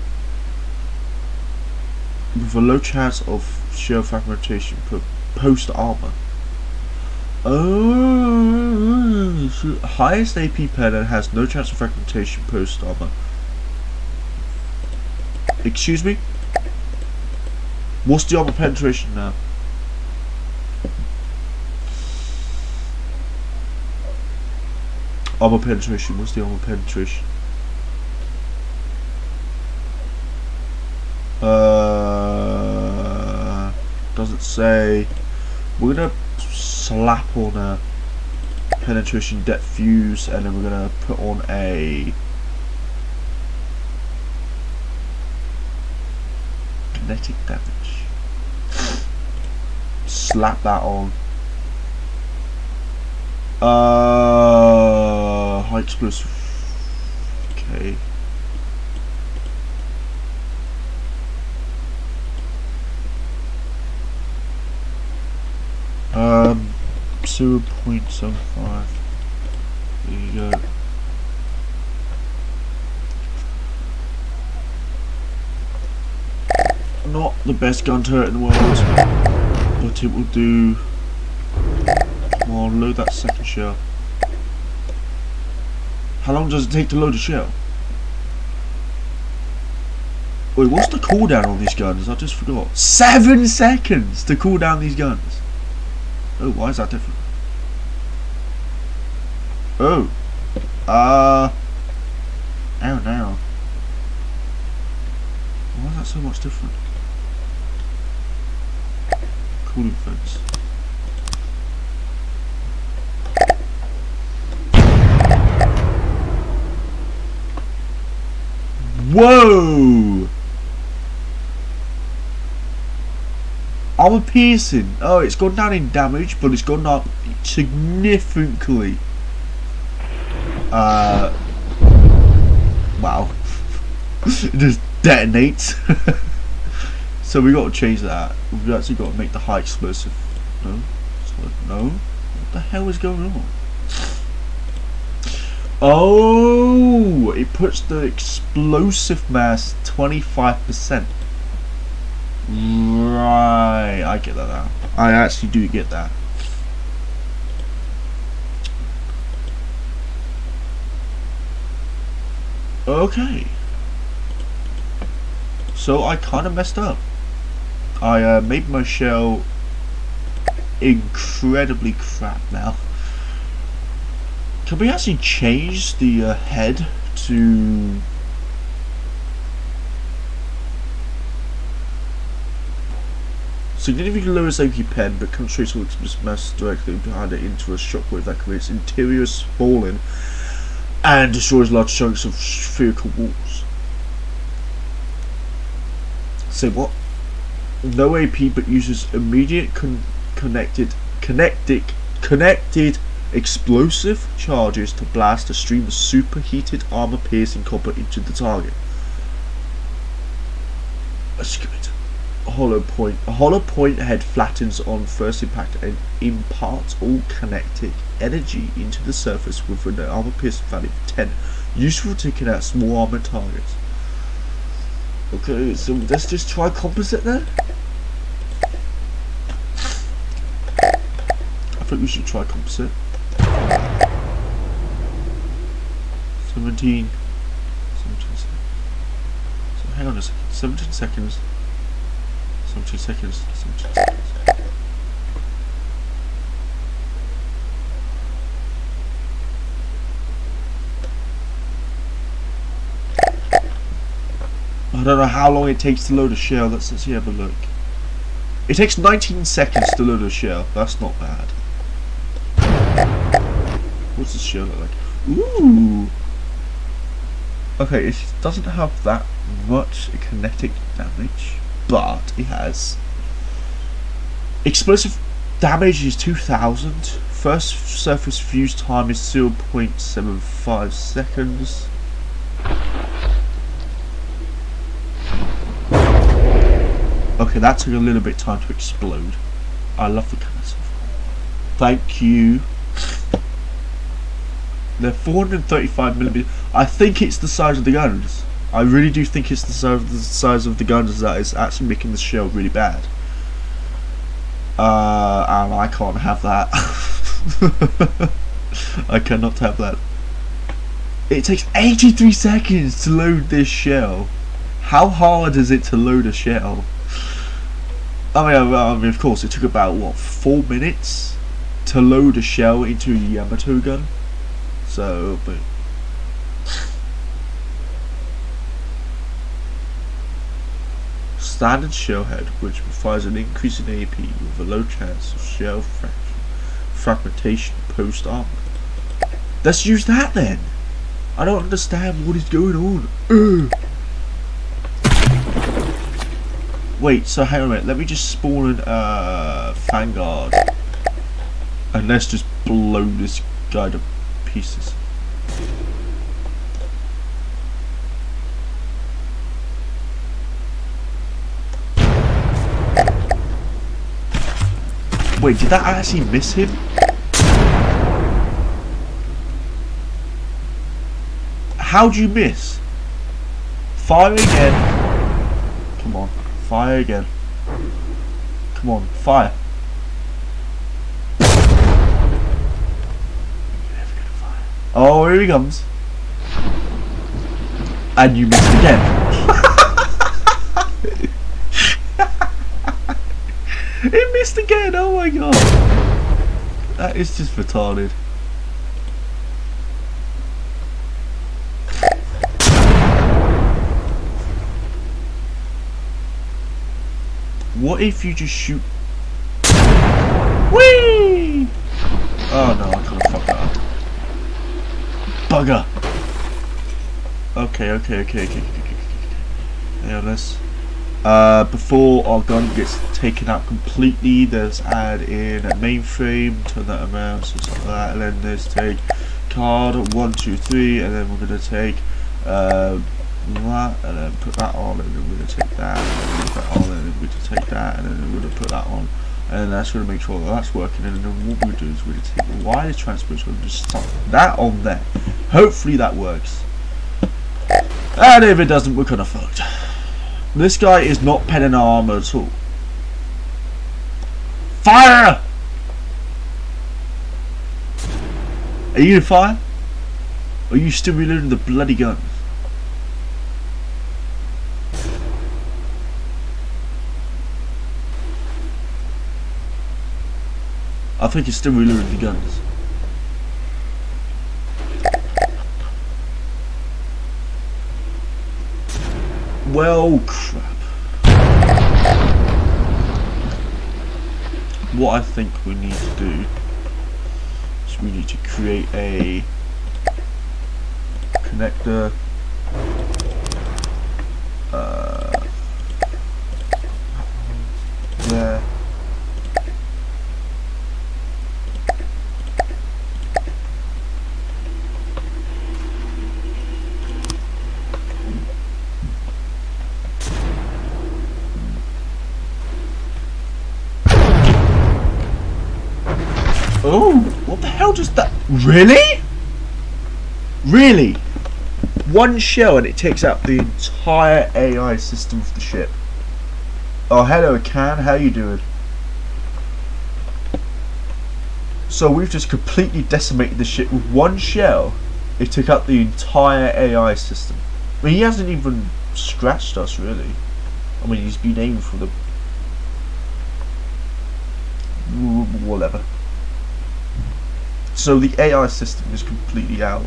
With a low chance of shell fragmentation per post armor. Oh, so highest AP pen and has no chance of fragmentation post armor. Excuse me? What's the armor penetration now? Armor penetration, what's the armor penetration? Doesn't say. We're gonna slap on a penetration depth fuse and then we're gonna put on a kinetic damage. Slap that on. High explosive. Okay. Um, 0.75. There you go. Not the best gun turret in the world, but it will do. Come on, load that second shell. How long does it take to load a shell? Wait, what's the cooldown on these guns? I just forgot. 7 seconds to cool down these guns. Oh, why is that different? Oh. Oh no. Why is that so much different? Cooling fence. Whoa! Armor piercing. Oh, it's gone down in damage, but it's gone up significantly. Wow. It just detonates. So we got to change that. We've actually got to make the high explosive. No. No. What the hell is going on? Oh, it puts the explosive mass 25%. Right, I get that now. I actually do get that. Okay. So I kind of messed up. I made my shell incredibly crap now. Can we actually change the head to Significantly lowers AP pen, but concentrates all its mass directly behind it into a shockwave that creates interior spalling and destroys large chunks of spherical walls. Say what? No AP, but uses immediate connected explosive charges to blast a stream of superheated armor-piercing copper into the target. A hollow point head flattens on first impact and imparts all kinetic energy into the surface with an armor-piercing value of 10, useful for taking out small armored targets. Okay, so let's just try composite then. I think we should try composite. 17 seconds. So hang on a second. 17 seconds. 17 seconds. 17 seconds. I don't know how long it takes to load a shell. Let's see, have a look. It takes 19 seconds to load a shell. That's not bad. What's the shell look like? Ooh. Okay, it doesn't have that much kinetic damage, but it has explosive damage is 2000. First surface fuse time is 0.75 seconds. Okay, that took a little bit of time to explode. I love the kind of stuff. Thank you. They're 435mm. I think it's the size of the guns. I really do think it's the size of the guns that is actually making the shell really bad. And I can't have that. I cannot have that. It takes 83 seconds to load this shell. How hard is it to load a shell? I mean, of course, it took about, what, 4 minutes to load a shell into a Yamato gun? So, but... Standard shell head, which fires an increase in AP with a low chance of shell fragmentation post-armor. Let's use that then! I don't understand what is going on. Wait, so hang on a minute, let me just spawn in Vanguard. And let's just blow this guy to pieces. Wait, did that actually miss him? How'd you miss? Fire again. Come on. Fire again. Come on, fire. Oh, here he comes. And you missed again. It missed again, oh my god. That is just retarded. What if you just shoot? Whee! Oh no, I can't fuck that up. Bugger! Okay. Yeah, let's... before our gun gets taken out completely, there's add in a mainframe, turn that around, so it's like that, and then there's take card 1, 2, 3, and then we're gonna take that, and then put that on, and then we're gonna take that, and then put that on, and then we're gonna take that, and then we're gonna put that on, and that's gonna make sure that that's working. And then what we do is we're gonna take the wireless transfer, so we're gonna just stuff that on there. Hopefully that works. And if it doesn't, we're kinda fucked. This guy is not penning our armor at all. Fire! Are you gonna fire? Or are you still reloading the bloody guns? I think he's still reloading the guns. Well, crap. what I think we need to do is we need to create a connector. There. Oh, what the hell does that? Really? Really? One shell and it takes out the entire AI system of the ship. Oh, hello, Can. How you doing? So we've just completely decimated the ship with one shell. It took out the entire AI system. I mean, he hasn't even scratched us, really. I mean, he's been aiming for the... whatever. So the AI system is completely out.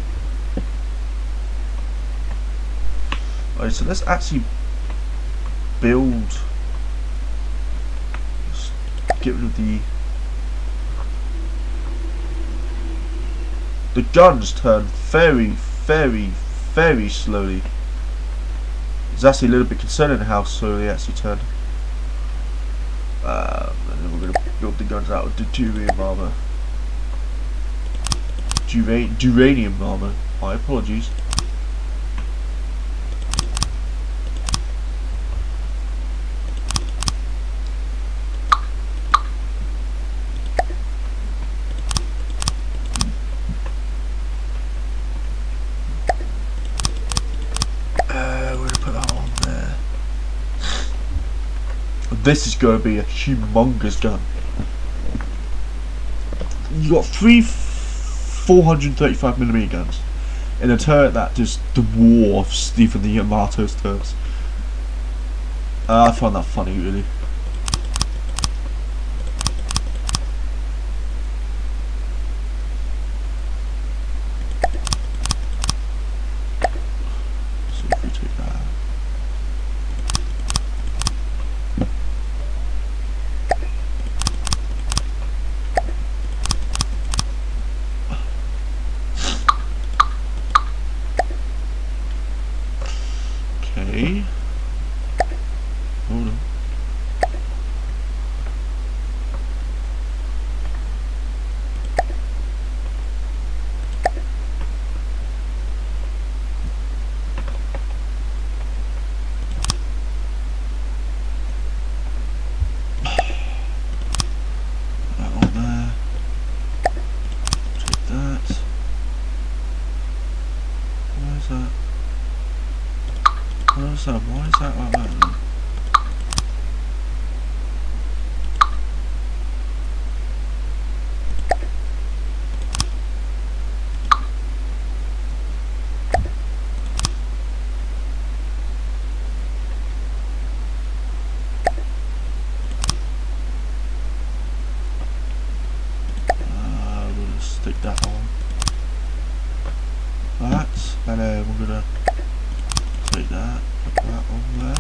Alright, so let's actually build... Let's get rid of the... The guns turn very, very, very slowly. It's actually a little bit concerning how slowly they actually turn. And then we're going to build the guns out of deuterium armor. Duranium armor. My apologies. We're going to put that on there. This is going to be a humongous gun. You got three 435mm guns in a turret that just dwarfs even the Yamato's turrets. I find that funny, really. So if we take that. Okay. Hold on. That on there. Take that. Where's that? Where's that? Why is that like that then? We'll just stick that on. That, and then we're gonna take that, put that on there.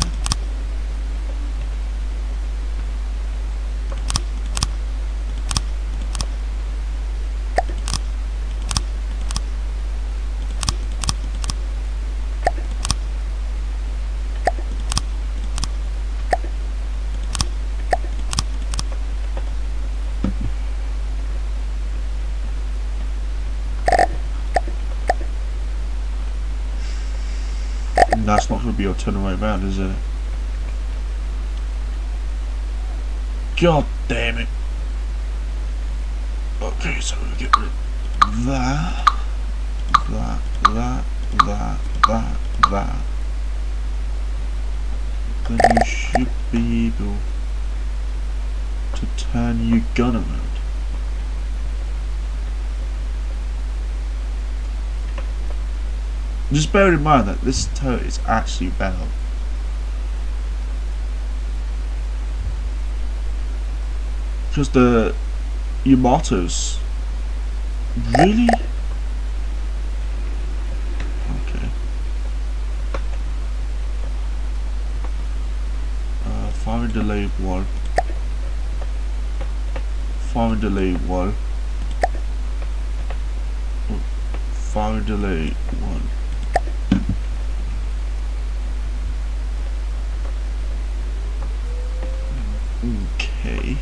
And that's not going to be able to turn right round, is it? God damn it. Okay, so we'll get rid of that, that. Then you should be able to turn your gun around. Just bear in mind that this turret is actually better. Because the Yamatos really? Okay. Firing delay 1. fire and delete one. Fire and delete one. Okay.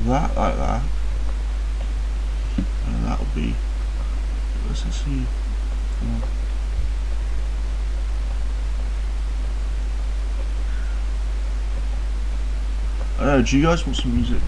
That like that, and that'll be. Let's see. I don't know. Do you guys want some music?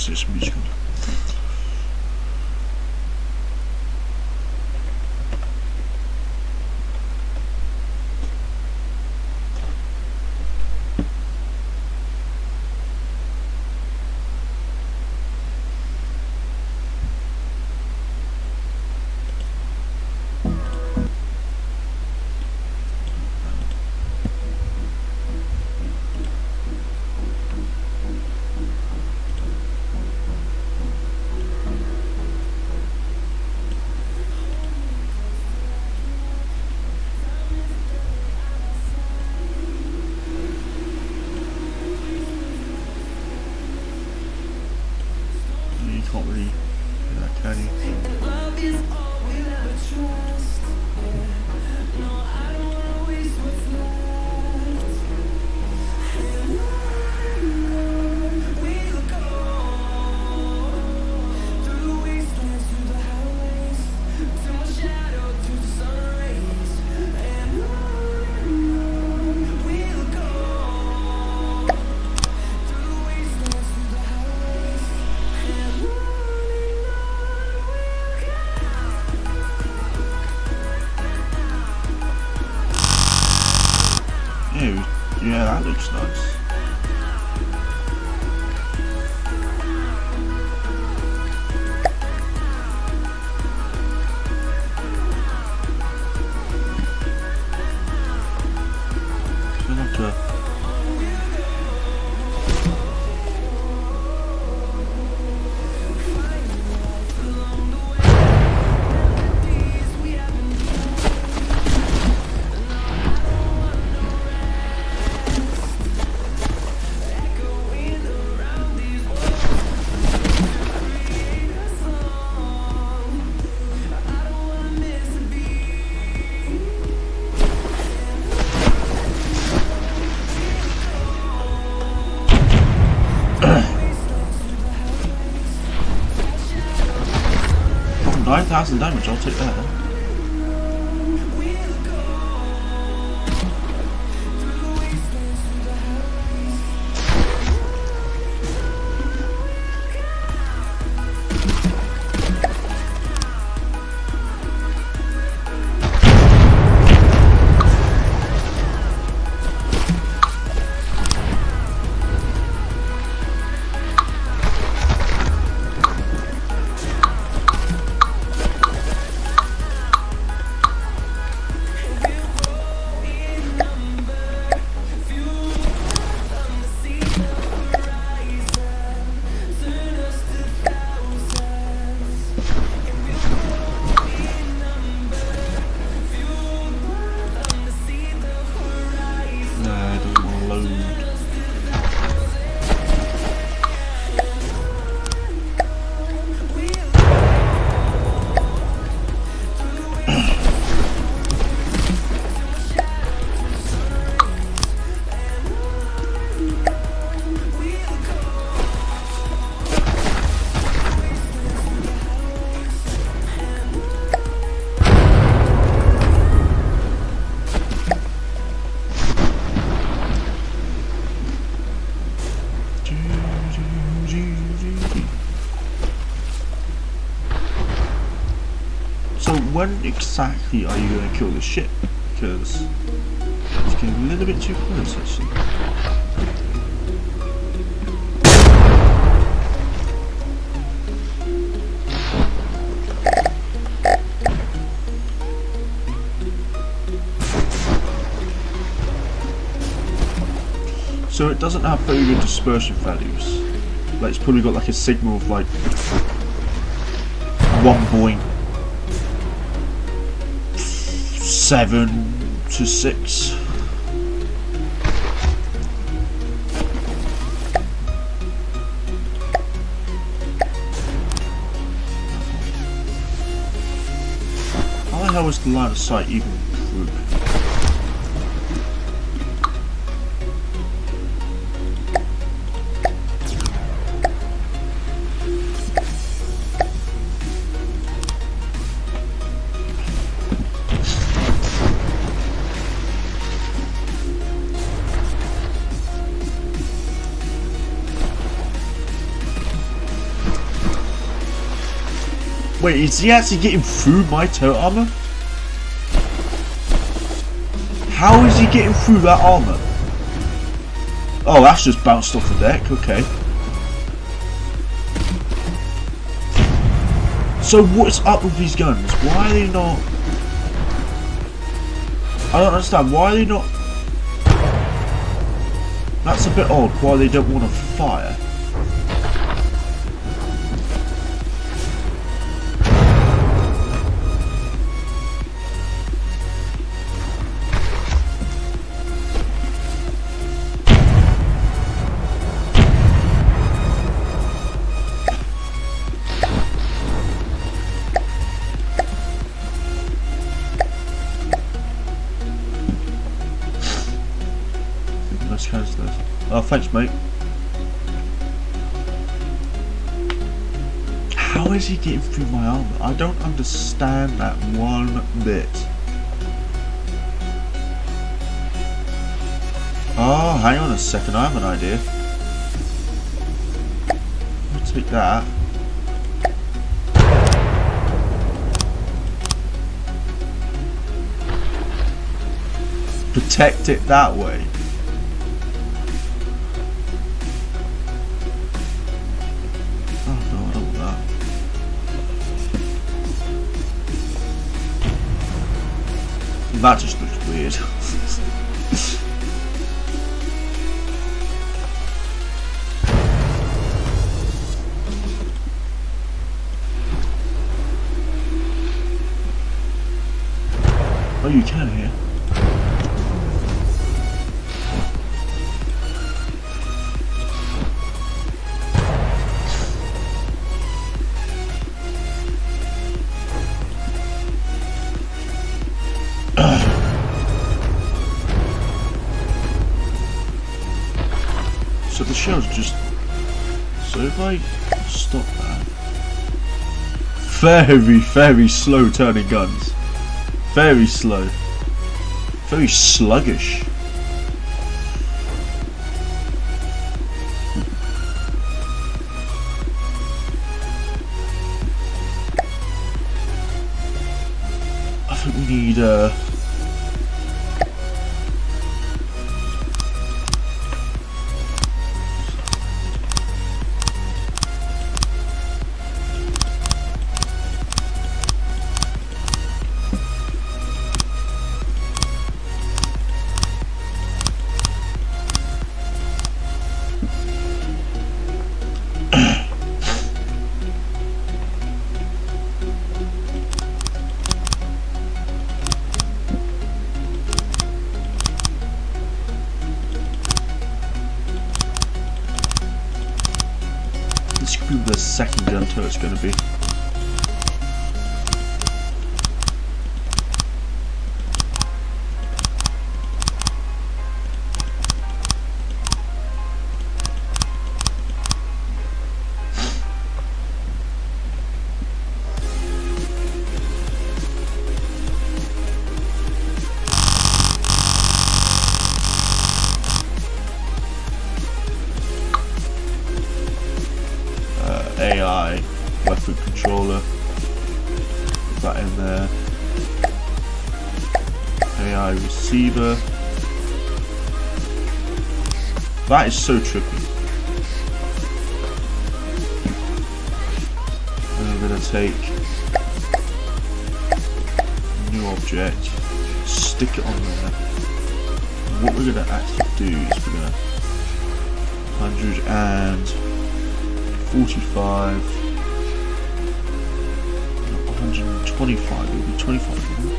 This music. Can't really do that, can you? Yeah, that looks nice. Oh, 9,000 damage, I'll take that. when exactly are you going to kill the ship? Because it's getting a little bit too close, actually. So it doesn't have very good dispersion values. Like it's probably got like a signal of like 1.7 to 6. How the hell was the line of sight even improved? Wait, is he actually getting through my turret armor? How is he getting through that armor? Oh, that's just bounced off the deck, okay. So what's up with these guns? Why are they not... I don't understand, why are they not... That's a bit odd, why they don't want to fire. Oh, thanks, mate. How is he getting through my armor? I don't understand that one bit. Oh, hang on a second, I have an idea. I'll take that. Protect it that way. That just looks weird. Oh, you can here. So the shells just... So if I stop that... Very slow turning guns. Very slow. Very sluggish. I think we need this could be where the second gun turret's going to be. AI weapon controller. that in there. AI receiver. That is so trippy. And I'm gonna take new object, stick it on there. And what we're gonna actually do is we're gonna 145, 125. It'll be 25. Isn't it?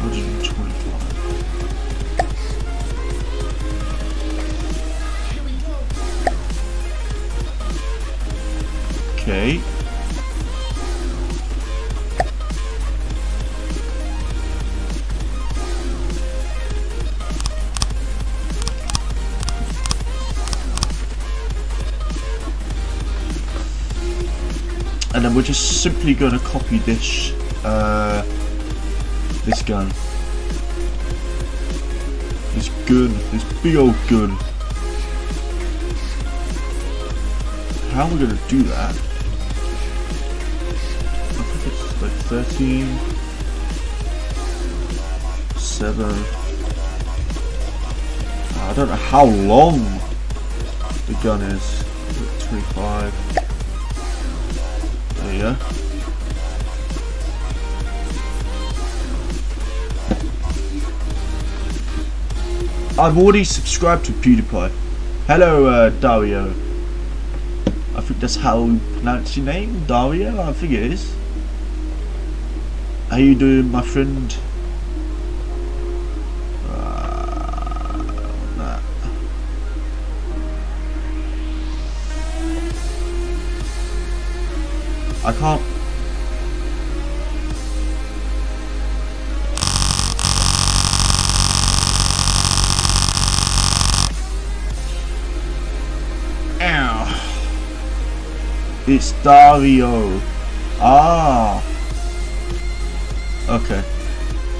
125. Okay. And then we're just simply going to copy this this gun, this big old gun. How are we going to do that? I think it's like 13, 7. I don't know how long the gun is. 25. There you go. I've already subscribed to PewDiePie. Hello, Dario. I think that's how you pronounce your name, Dario. I think it is. How you doing, my friend? Nah. I can't. Ow. It's Dario. Ah. Okay.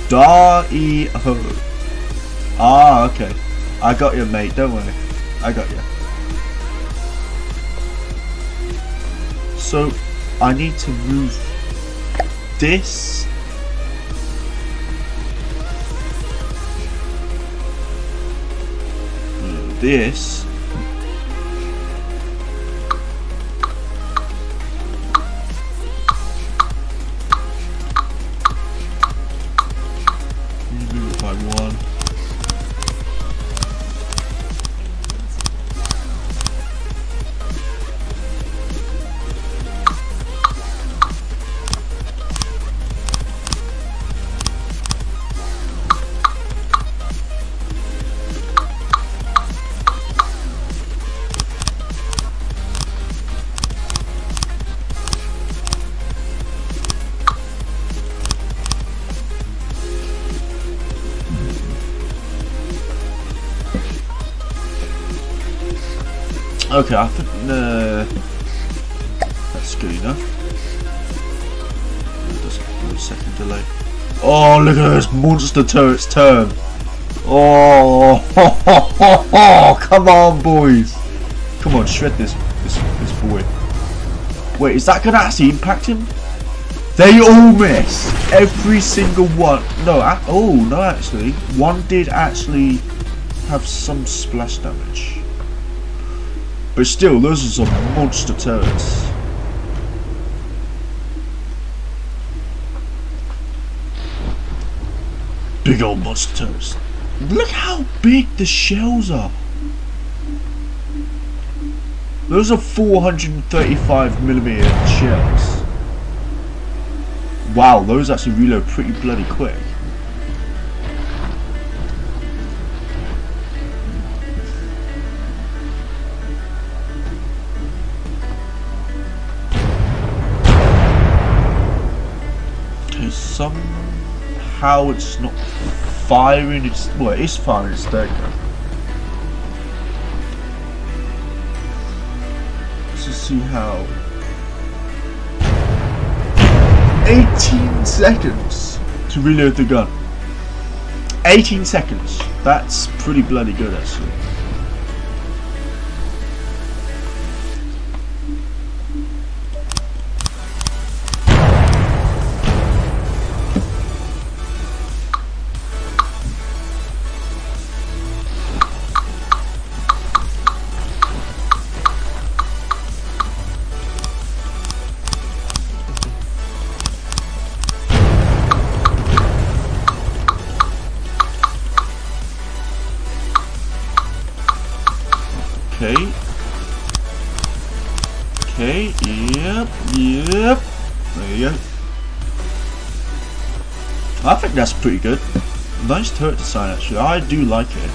Dario. Ah, okay. I got you, mate. Don't worry. I got you. So, I need to move this. This. Move it by 1. Okay, I think that's good enough. Just a second delay. Oh, look at this monster turret's turn! Oh, come on, boys! Come on, shred this boy. Wait, is that gonna actually impact him? They all miss, every single one. No, no, actually, one did actually have some splash damage. But still, those are some monster turrets. Big old monster turrets. Look how big the shells are. Those are 435mm shells. Wow, those actually reload pretty bloody quick. Somehow it's not firing. It's well, it is firing its third gun. Let's just see how. 18 seconds to reload the gun. 18 seconds. That's pretty bloody good, actually. Okay, yep. There you go. I think that's pretty good. Nice turret design actually, I do like it.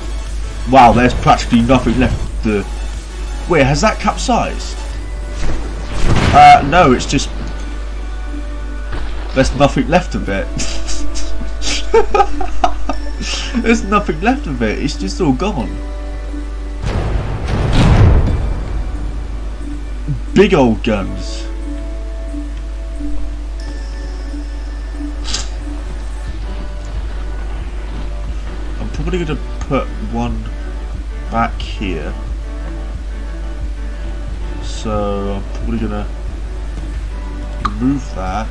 Wow, there's practically nothing left of the... Wait, has that capsized? No, it's just... There's nothing left of it. There's nothing left of it, it's just all gone. Big old guns. I'm probably going to put one back here. So I'm probably going to remove that.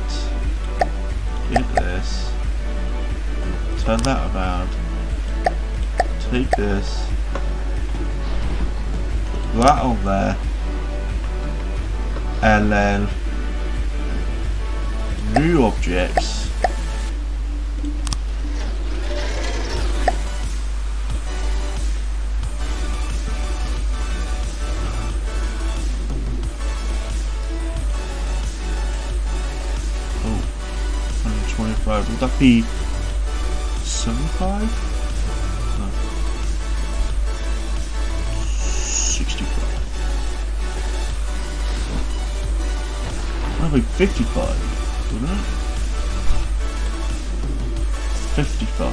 Get this. Turn that around. Take this. Put that on there. And then new objects. Oh, 125. Would that be 75? No. 65. Probably 55, wouldn't it? 55.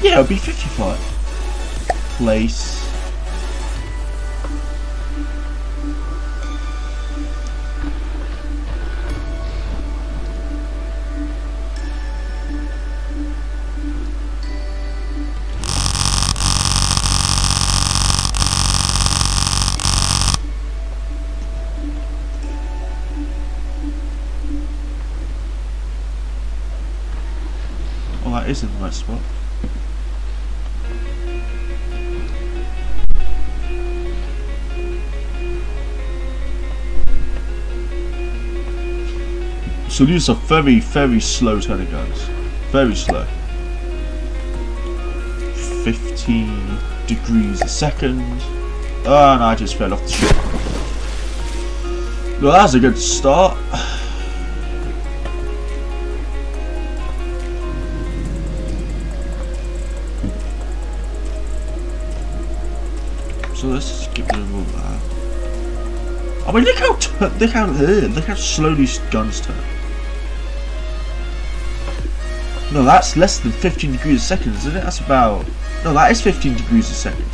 Yeah, it'll be 55. Place. That is in the right spot. So these are very, very slow turning guns. Very slow. 15 degrees a second. Oh, and I just fell off the ship. Well, that's a good start. So let's just get rid of all that. I mean, look how slow these guns turn. No, that's less than 15 degrees a second, isn't it? That's about... No, that is 15 degrees a second.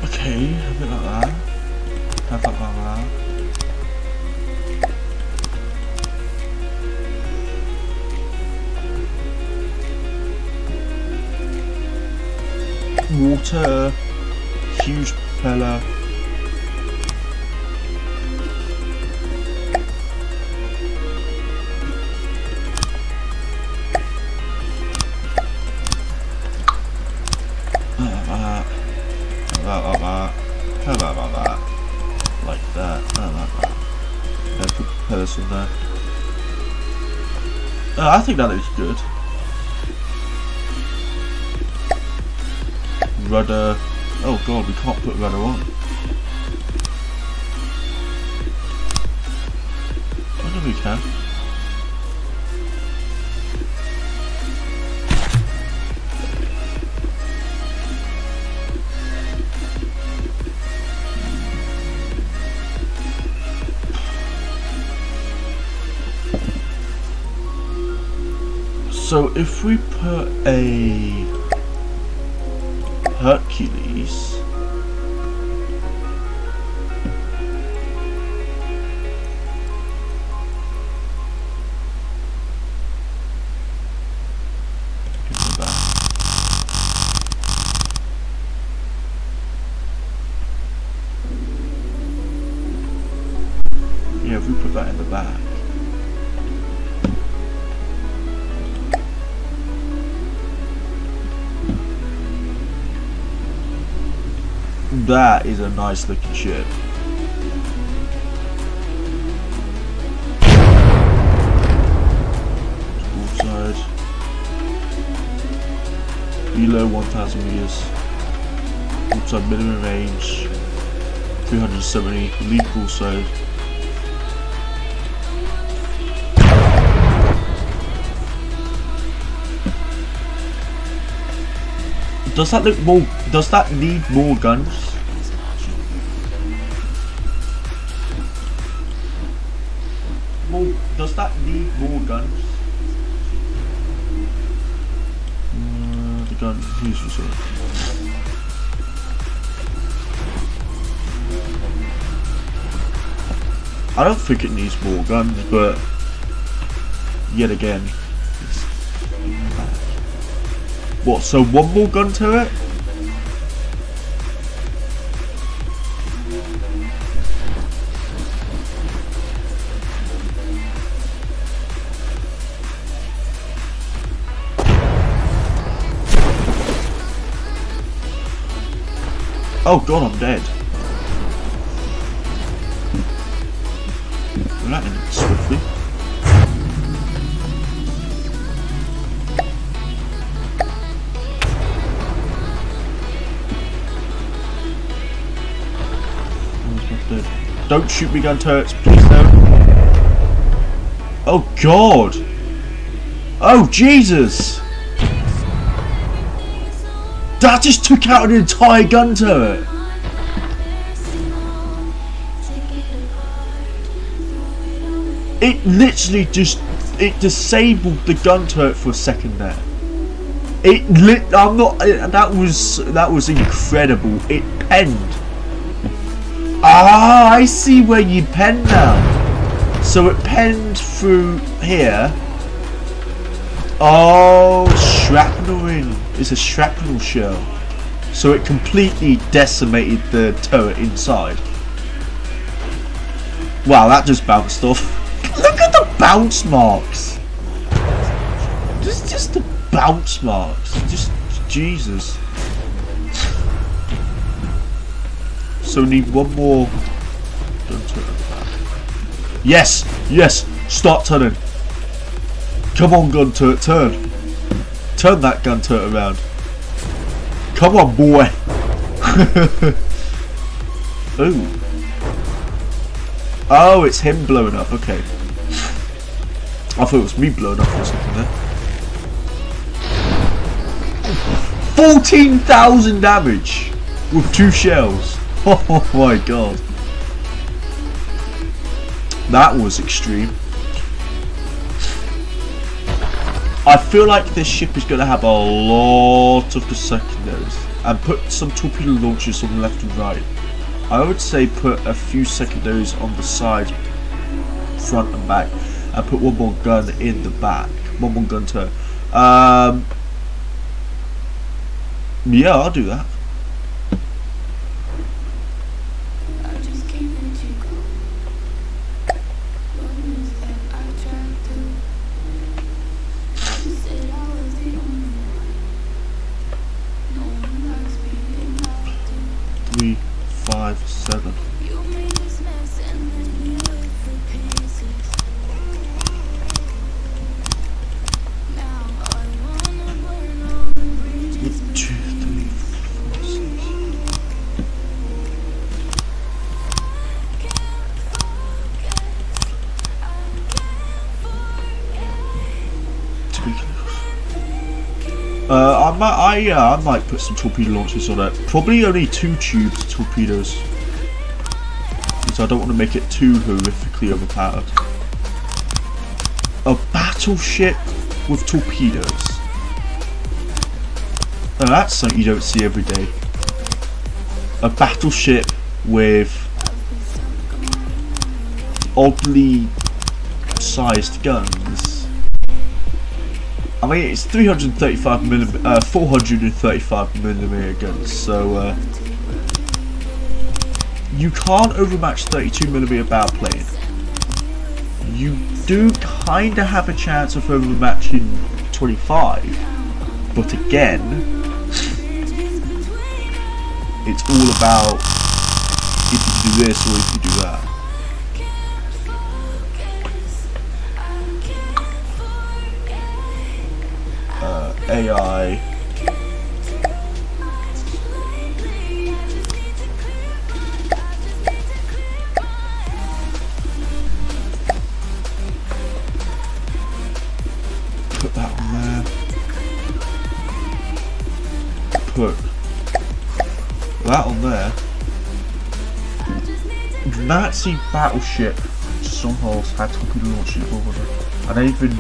Okay, a bit like that. Have that like that. Water, huge propeller. How about that? Like that. Like that. Then put propellers in there. I think that looks good. Rudder. Oh god, we can't put rudder on. I know we can. So if we put a Hercules if we put that in the back. That is a nice looking ship. Broadside. Below 1,000 meters. Broadside minimum range 370. Lead broadside. Does that look more? Does that need more guns? Does that need more guns? The gun. Who's reserved? I don't think it needs more guns, but yet again. What, so one more gun turret? Oh god, I'm dead. Well, that ended swiftly. Don't shoot me gun turrets, please no. Oh god! Oh Jesus! That just took out an entire gun turret! It literally just... it disabled the gun turret for a second there. I'm not... that was incredible. It penned. Ah, I see where you pen now. So it penned through here. Oh, shrapneling. It's a shrapnel shell. So it completely decimated the turret inside. Wow, that just bounced off. Look at the bounce marks. Just the bounce marks. Just Jesus. So we need one more. Don't turn it back. Yes! Yes! Start turning. Come on, gun turret, turn. Turn that gun turret around. Come on, boy. Ooh. Oh, it's him blowing up. Okay. I thought it was me blowing up for a second there. 14,000 damage with 2 shells. Oh my god. That was extreme. I feel like this ship is going to have a lot of the secondaries. And put some torpedo launchers on the left and right. I would say put a few secondaries on the side, front and back. And put one more gun in the back. One more gun turret. Yeah, I'll do that. I might put some torpedo launchers on it. Probably only 2 tubes of torpedoes. Because I don't want to make it too horrifically overpowered. A battleship with torpedoes. Now that's something you don't see every day. A battleship with oddly sized guns. I mean, it's 435mm guns, so you can't overmatch 32mm barrel plane. you do kind of have a chance of overmatching 25, but again, it's all about if you do this or if you do that. AI. Put that on there. Put that on there. Nazi battleship strongholds had torpedo launching over them. And even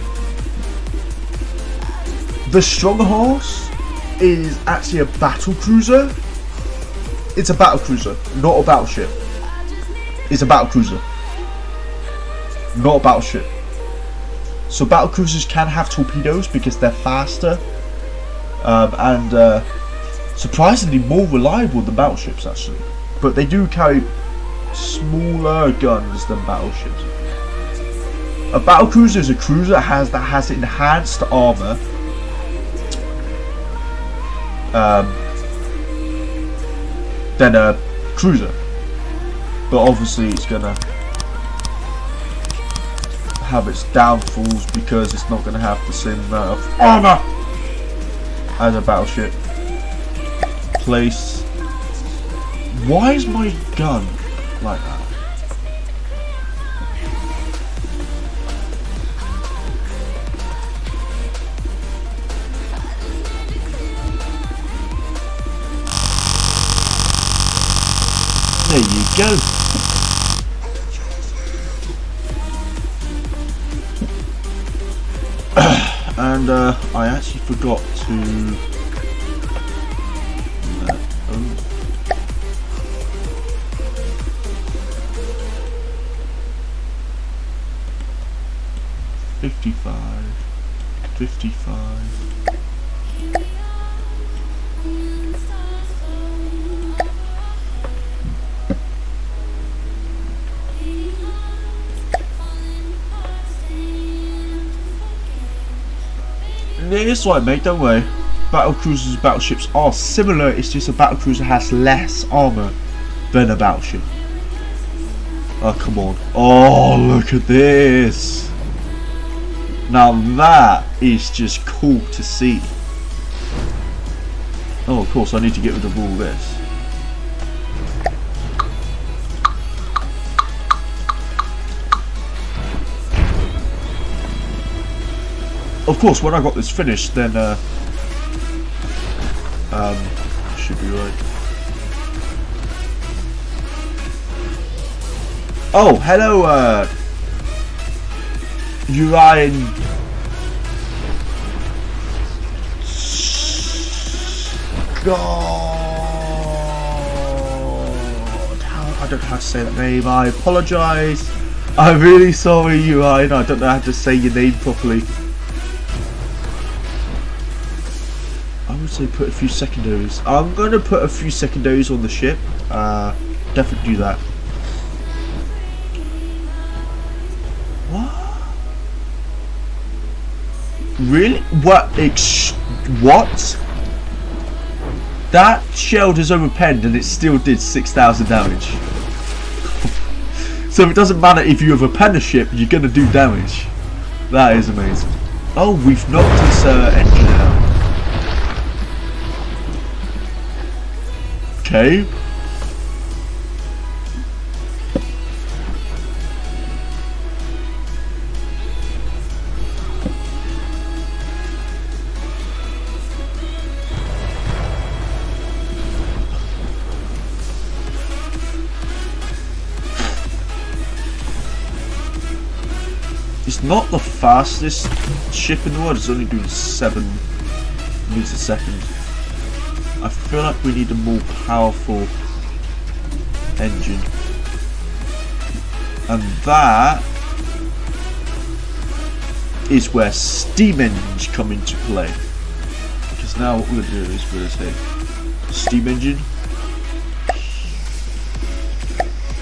the Strongholds is actually a battle cruiser. It's a battle cruiser, not a battleship. It's a battle cruiser, not a battleship. So battle cruisers can have torpedoes because they're faster and surprisingly more reliable than battleships actually. But they do carry smaller guns than battleships. A battle cruiser is a cruiser that has enhanced armor. Than a cruiser, but obviously it's gonna have its downfalls because it's not gonna have the same amount of armor as a battleship. Place. Why is my gun like that? There you go. And I actually forgot to. Oh. $55. It's right, mate, don't worry. Battle cruisers and battleships are similar, it's just a battle cruiser has less armor than a battleship. Oh, come on. Oh, look at this. Now that is just cool to see. Oh, of course, I need to get rid of all this. Of course, when I got this finished, then should be right. Oh, hello, Urian. God, I don't know how to say that name. I apologise. I'm really sorry, Urian. I don't know how to say your name properly. So put a few secondaries. I'm going to put a few secondaries on the ship. Definitely do that. What? Really? What? What? That shell is overpenned and it still did 6,000 damage. So it doesn't matter if you overpen a ship, you're going to do damage. That is amazing. Oh, we've knocked this engine out. Okay. It's not the fastest ship in the world, it's only doing 7 meters a second. I feel like we need a more powerful engine, and that is where steam engines come into play. Because now what we're going to do is we're going to say steam engine,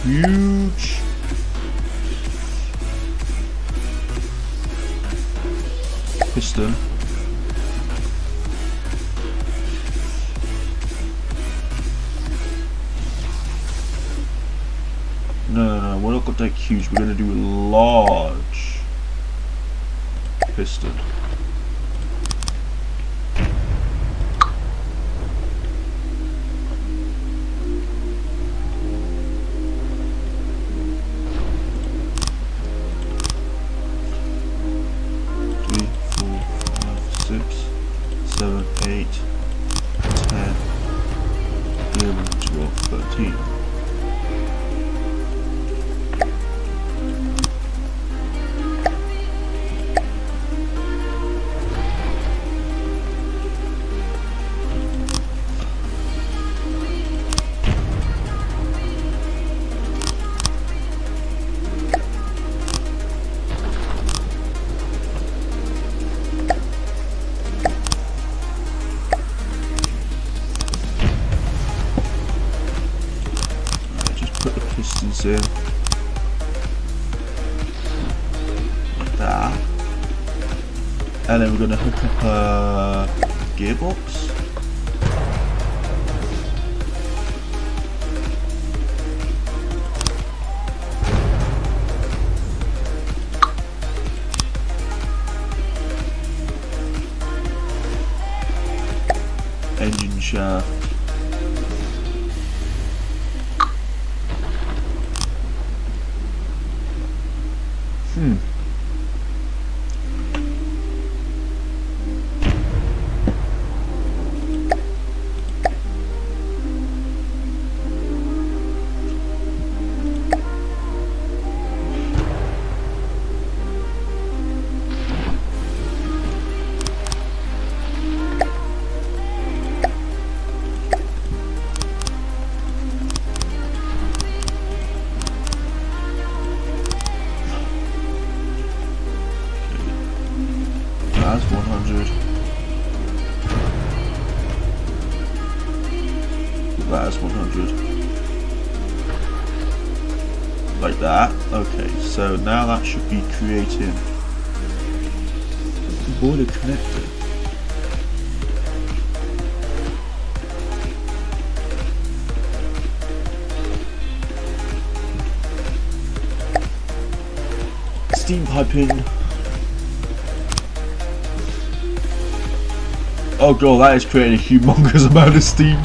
huge, piston. No, we're not going to take huge, we're going to do a large piston. Pistons in like that, and then we're going to hook up a gearbox. Engine shaft. That's 100. That's 100. Like that. Okay, so now that should be creating the boiler connector. Steam piping. Oh god, that is creating a humongous amount of steam.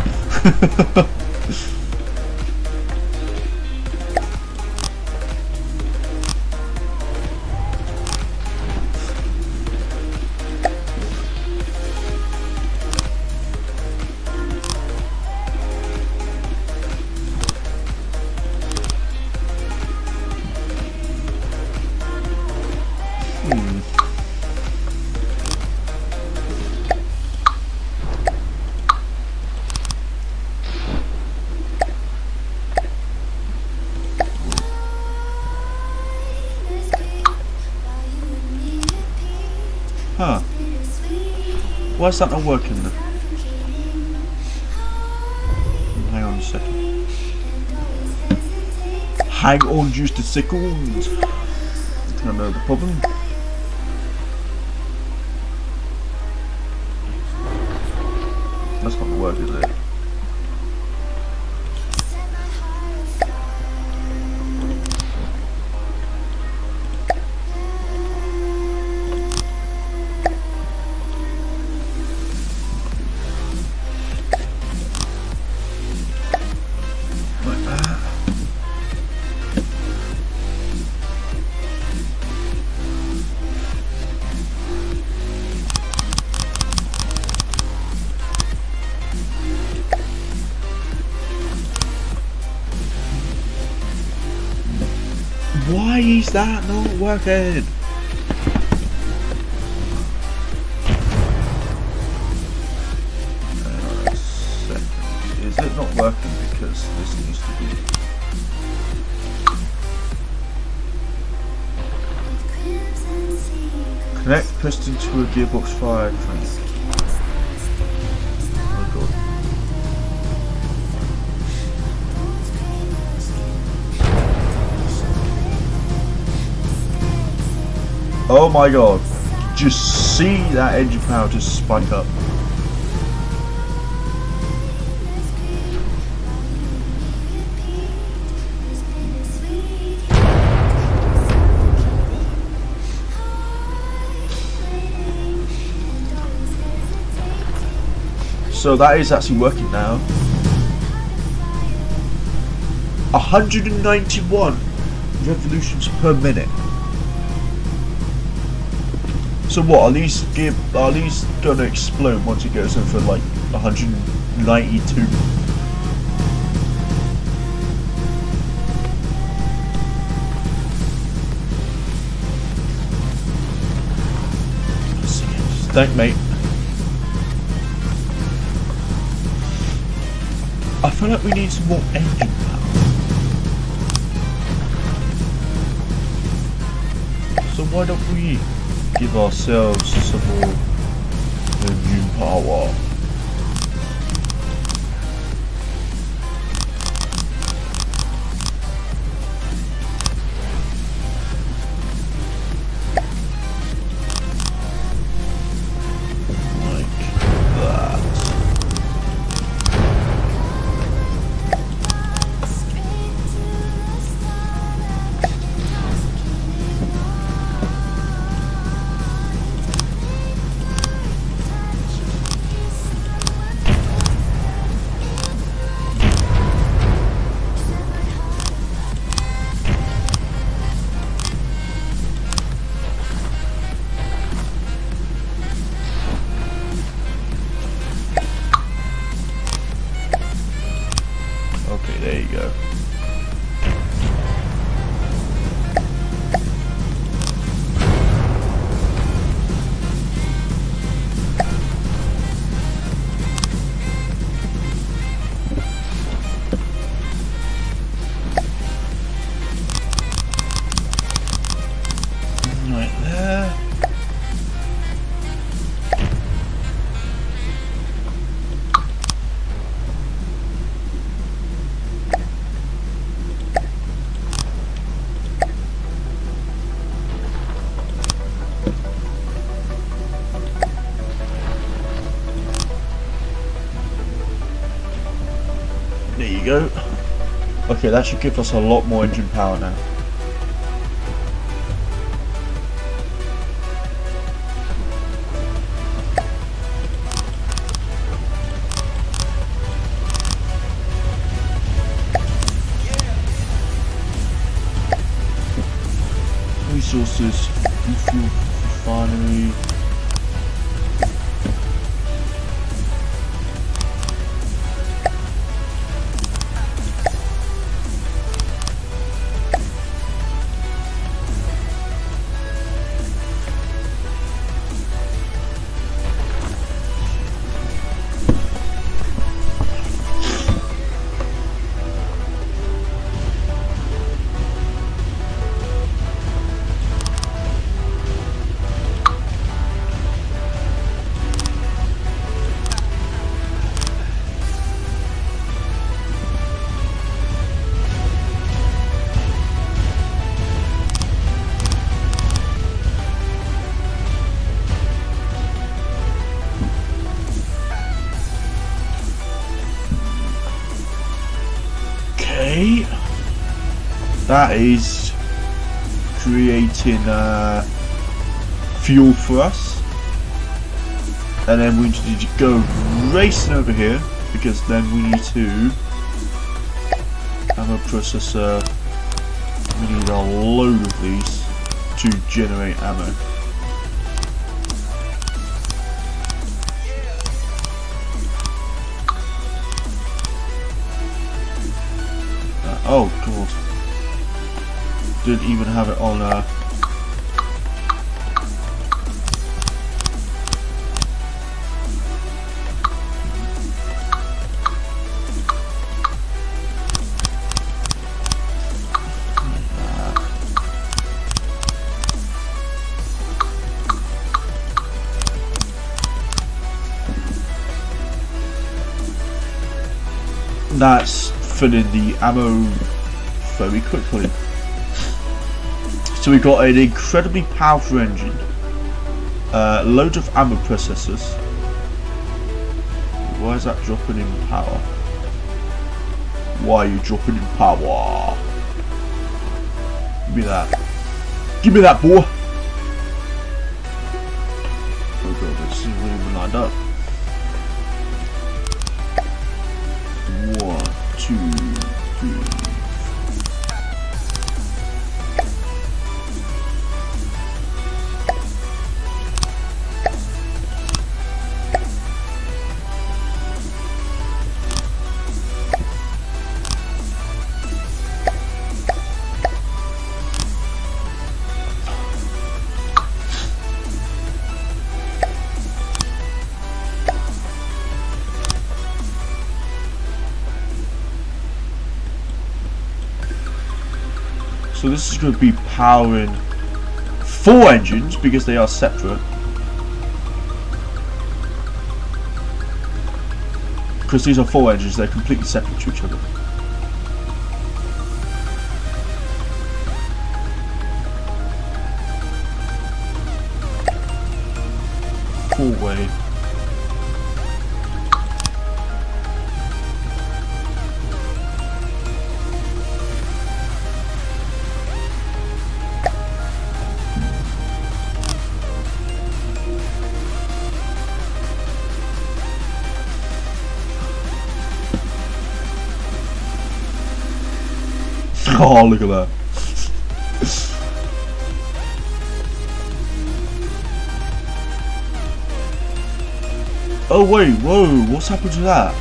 Huh. Why is that not working then? Hang on a second. Hang on just a second. I think I know the problem. That's not gonna work, is it? Why is that not working? Hang on a second. Is it not working because this needs to be... Connect piston to a gearbox fire crank. Oh god. Oh my god. just see that engine power just spike up. So that is actually working now. 191 revolutions per minute. So what? Are these gonna explode once it goes over like 192? Thank mate. I feel like we need some more engine power. So why don't we give ourselves some more engine power? Okay, there you go. Right there. There you go. Okay, that should give us a lot more engine power now. Resources, refuel, refinery. That is creating fuel for us, and then we need to go racing over here because then we need to ammo processor. We need a load of these to generate ammo. Oh god. Didn't even have it on that's filling the ammo very quickly. So we've got an incredibly powerful engine, Load of ammo processors. Why is that dropping in power? Why are you dropping in power? Give me that. Give me that, boy! Oh god, this isn't really lined up. 1, 2, 3. So this is going to be powering 4 engines because they are separate. Because these are 4 engines, they're completely separate to each other. Four-way. Oh, look at that. Oh wait, whoa, what's happened to that?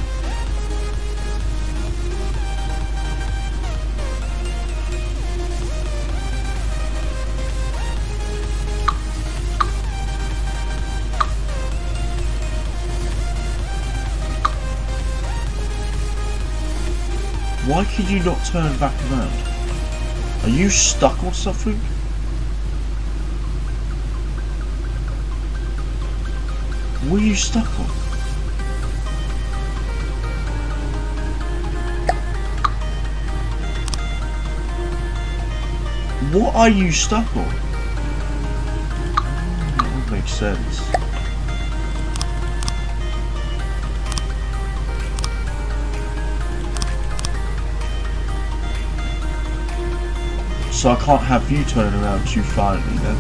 Why could you not turn back around? Are you stuck on something? What are you stuck on? What are you stuck on? That would make sense. So I can't have you turn around too violently then.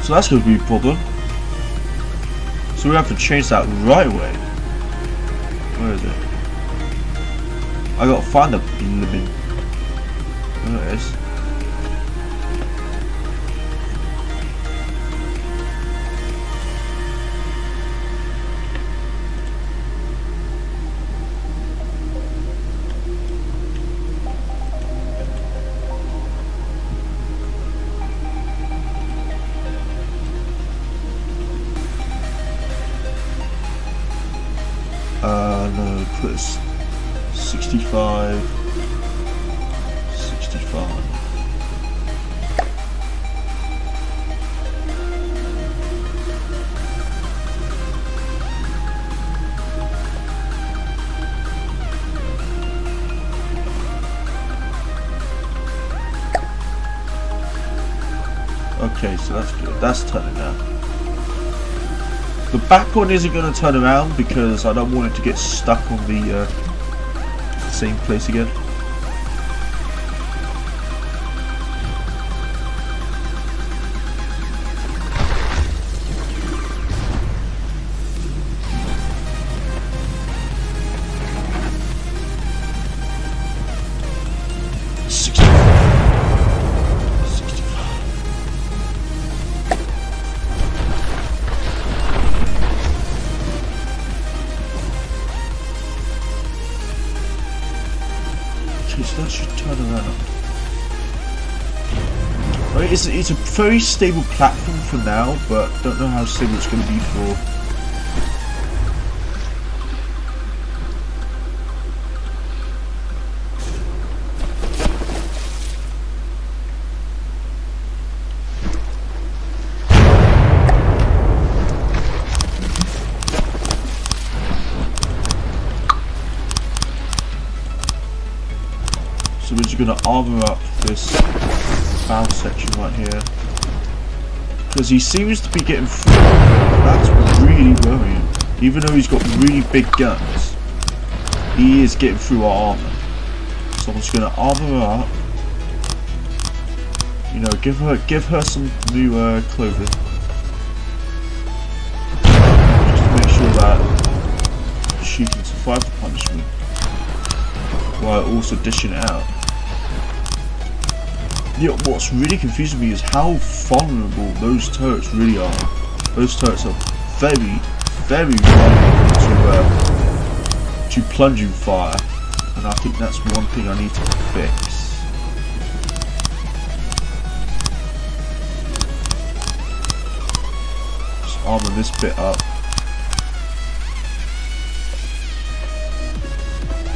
So that's going to be a problem. So we have to change that right away. Where is it? I gotta find the living. There it is. No, put 65. 65. Okay, so that's good. That's turning now. The back one isn't going to turn around because I don't want it to get stuck on the same place again. So that should turn around. Right, it's a very stable platform for now, but don't know how stable it's going to be for. So we're just going to armor up this bow section right here. Because he seems to be getting through. That's really worrying. Even though he's got really big guns, he is getting through our armor. So I'm just going to armor her up. You know, give her some new clothing. Just to make sure that she can survive the punishment. While also dishing it out. Yeah, what's really confusing me is how vulnerable those turrets really are. Those turrets are very, very vulnerable to plunging fire, and I think that's one thing I need to fix. Just armor this bit up.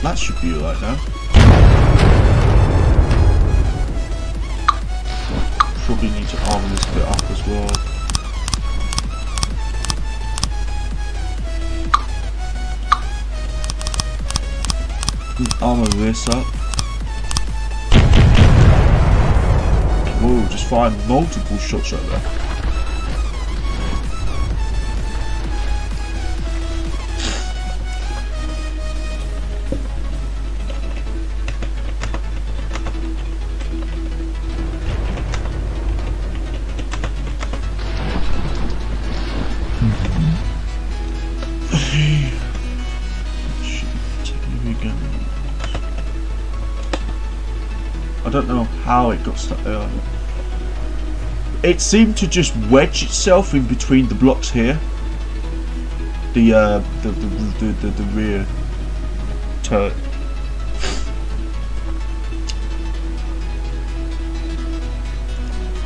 That should be alright now. Probably need to armor this bit up as well. Armor this up. Whoa, just firing multiple shots right there. I don't know how it got stuck there. It seemed to just wedge itself in between the blocks here. The rear turret.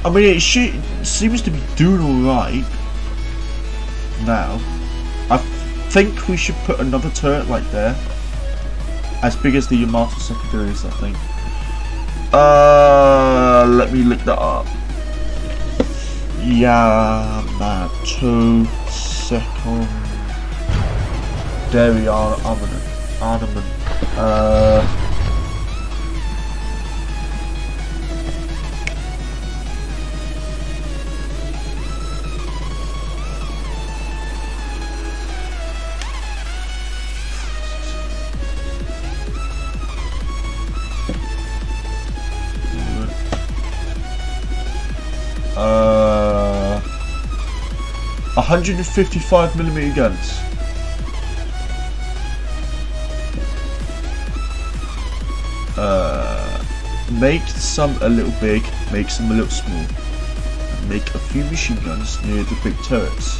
I mean, it seems to be doing alright now. I think we should put another turret like there, as big as the Yamato secondaries, I think. Let me look that up. Yamato secondary armament. Uh, 155mm guns. Make some a little big, make some a little small. And make a few machine guns near the big turrets.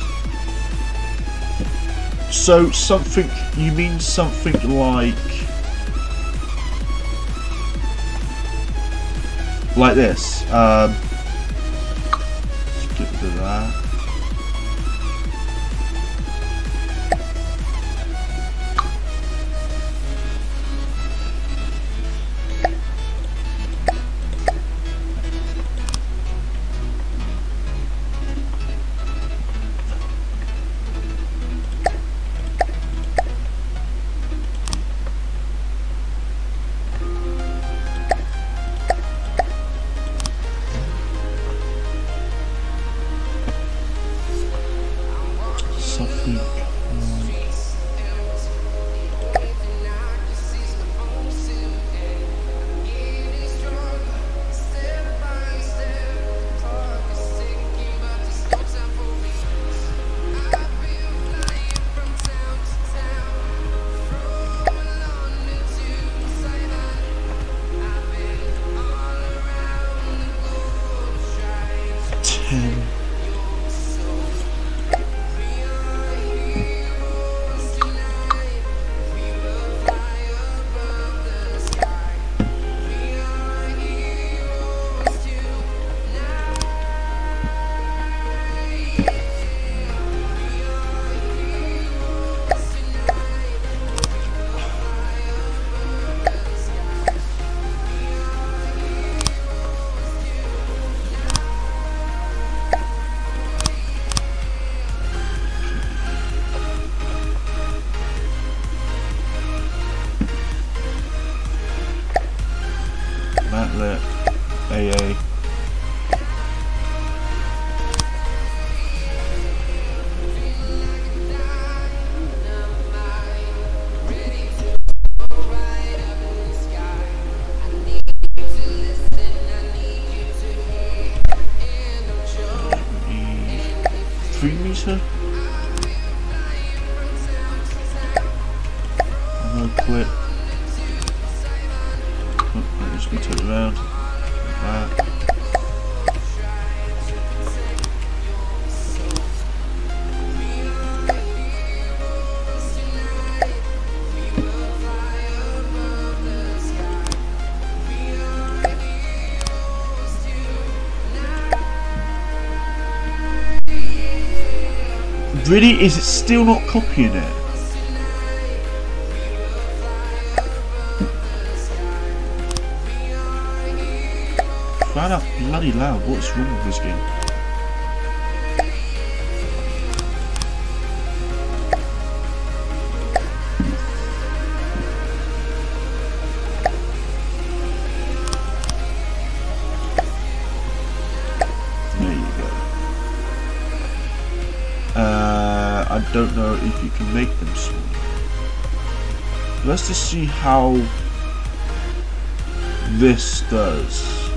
So something, you mean something like this. Let's get rid of that. 3 meter. No clip. Oh, just be turned around. Like that. Really? Is it still not copying it? Crying out bloody loud, what's wrong with this game? I don't know if you can make them small. Let's just see how this does.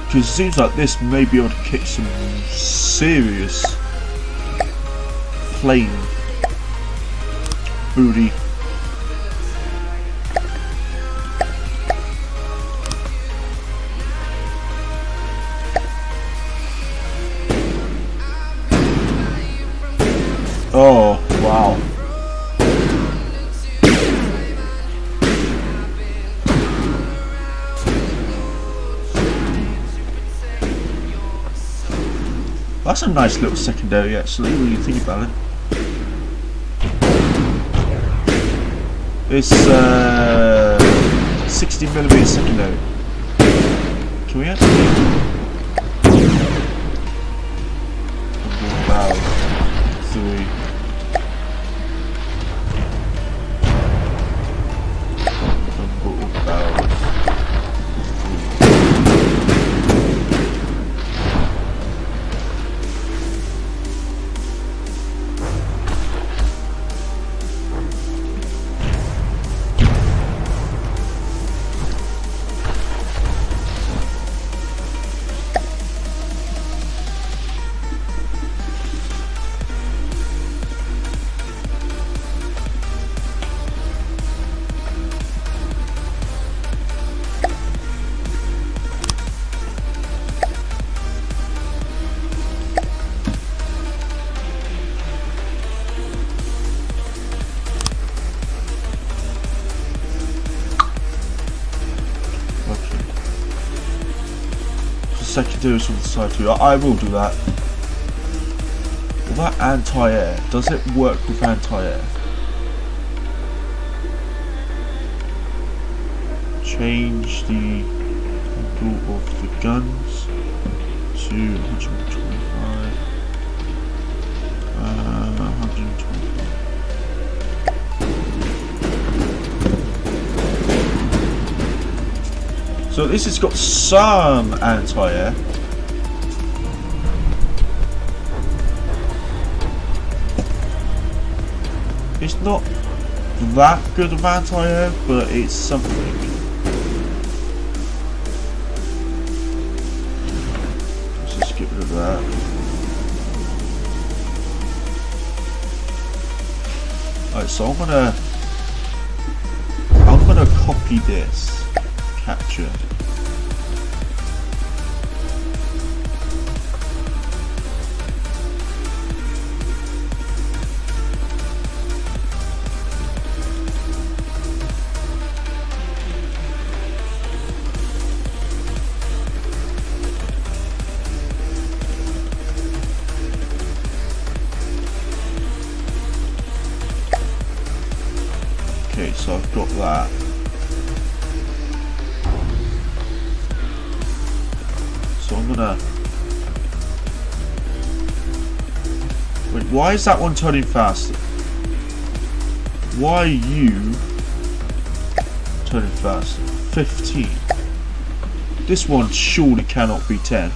Because it seems like this may be able to kick some serious plain booty. Oh, wow. That's a nice little secondary actually, when you think about it. It's 60mm secondary. Can we actually... About 3. Secondaries on the side too. I will do that. What about anti-air? Does it work with anti-air? Change the angle of the guns to 125. 125. So at least it's got some anti-air. It's not that good of anti-air, but it's something. Let's just get rid of that. Alright, so I'm gonna copy this. Capture. Okay, so I've got that. So I'm gonna... Wait, why is that one turning faster? Why are you turning faster? 15. This one surely cannot be 10.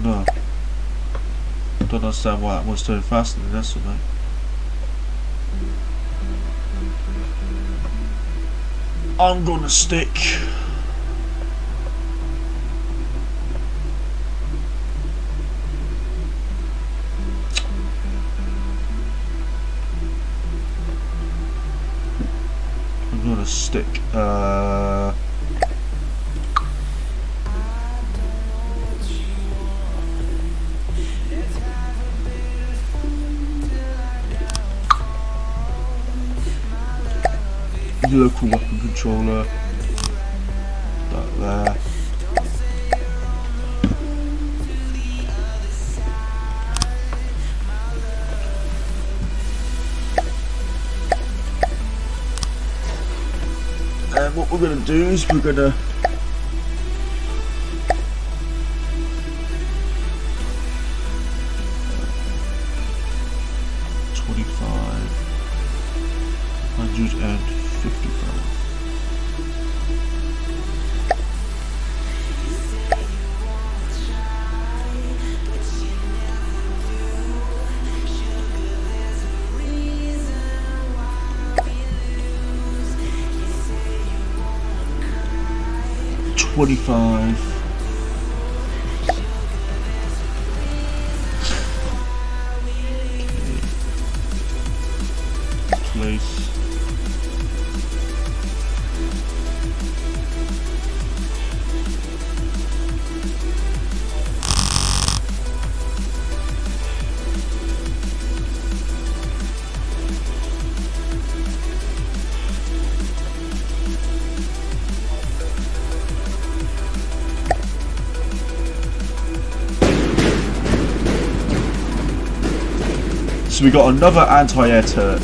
No. I don't understand why that one's turning faster than this one, mate. I'm gonna stick on a stick. Local weapon controller. That there. And what we're going to do is we're going to $25. Place. So we got another anti-air turret.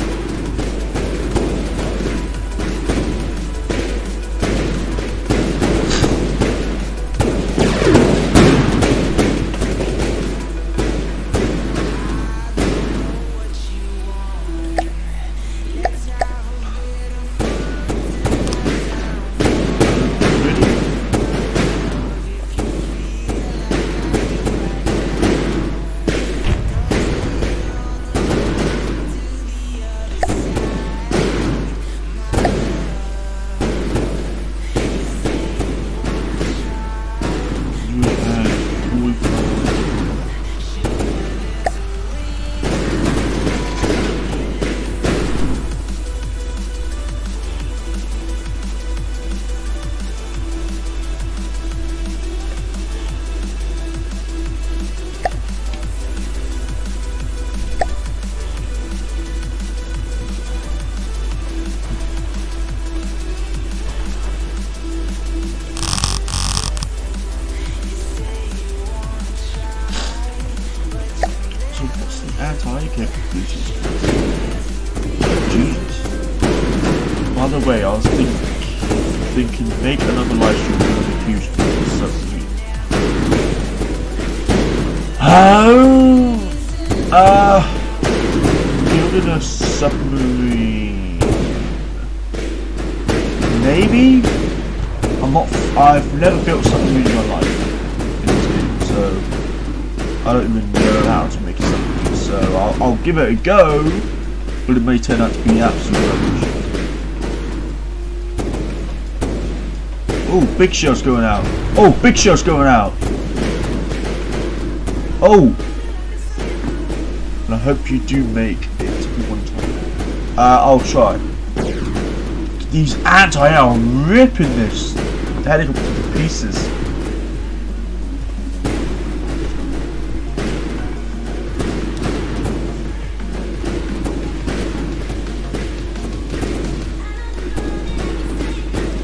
By the way, I was thinking make another live stream with a huge submarine. Building a submarine. Maybe? I've never built a submarine in my life in this game, so I don't even know how to make a submarine, so I'll give it a go, but it may turn out to be absolute rubbish. Oh, big shell's going out. Oh, big shell's going out. Oh! And I hope you do make it one time. I'll try. These anti-air are ripping this helicopter to pieces.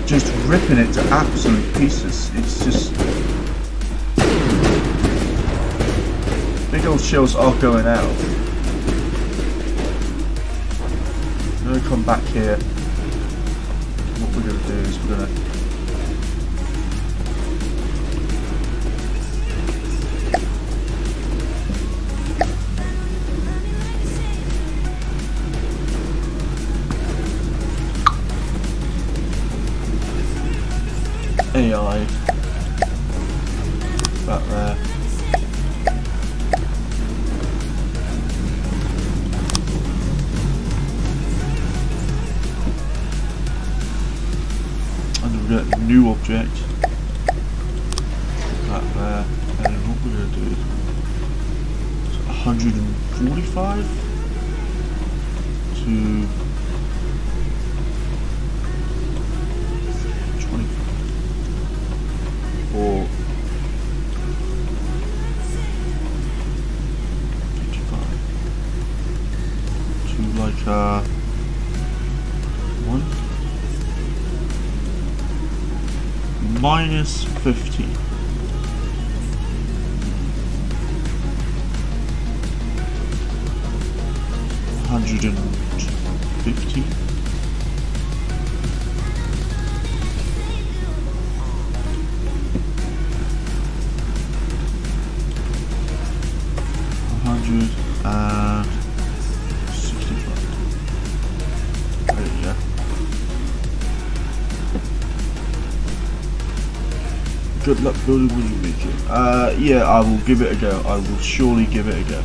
Just ripping it to absolute pieces. It's just big old shells are going out. I'm gonna come back here. What we're gonna do is we're gonna AI back there. And we're get a new object back there. And what we're going to do is 145 to like one minus 50. 150. And 65. There you go. Good luck building when you make it. Yeah, I will give it a go. I will surely give it a go.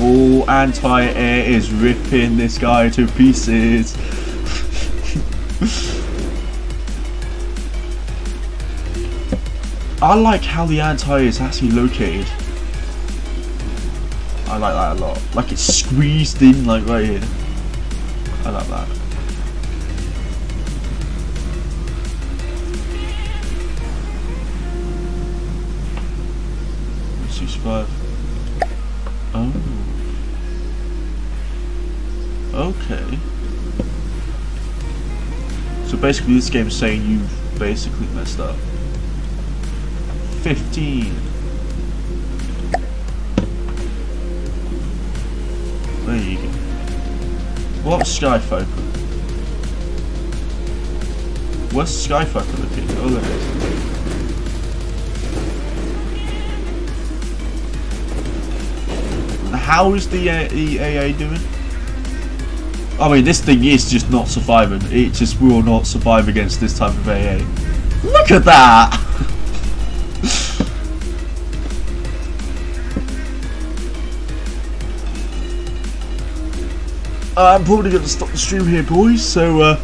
Oh, anti-air is ripping this guy to pieces. I like how the anti-air is actually located. I like that a lot. Like it's squeezed in, like right here. I like that. $65. Oh. Okay. So basically this game is saying you've basically messed up. 15. There you go. What's Skyfocal? What's Skyfocal looking? Oh, look at it. How is the AA doing? I mean, this thing is just not surviving. It just will not survive against this type of AA. Look at that! I'm probably going to stop the stream here, boys. So,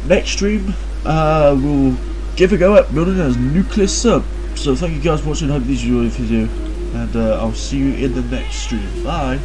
next stream, we'll give a go at building a nuclear sub. So, thank you guys for watching. Hope you enjoyed the video. And I'll see you in the next stream. Bye.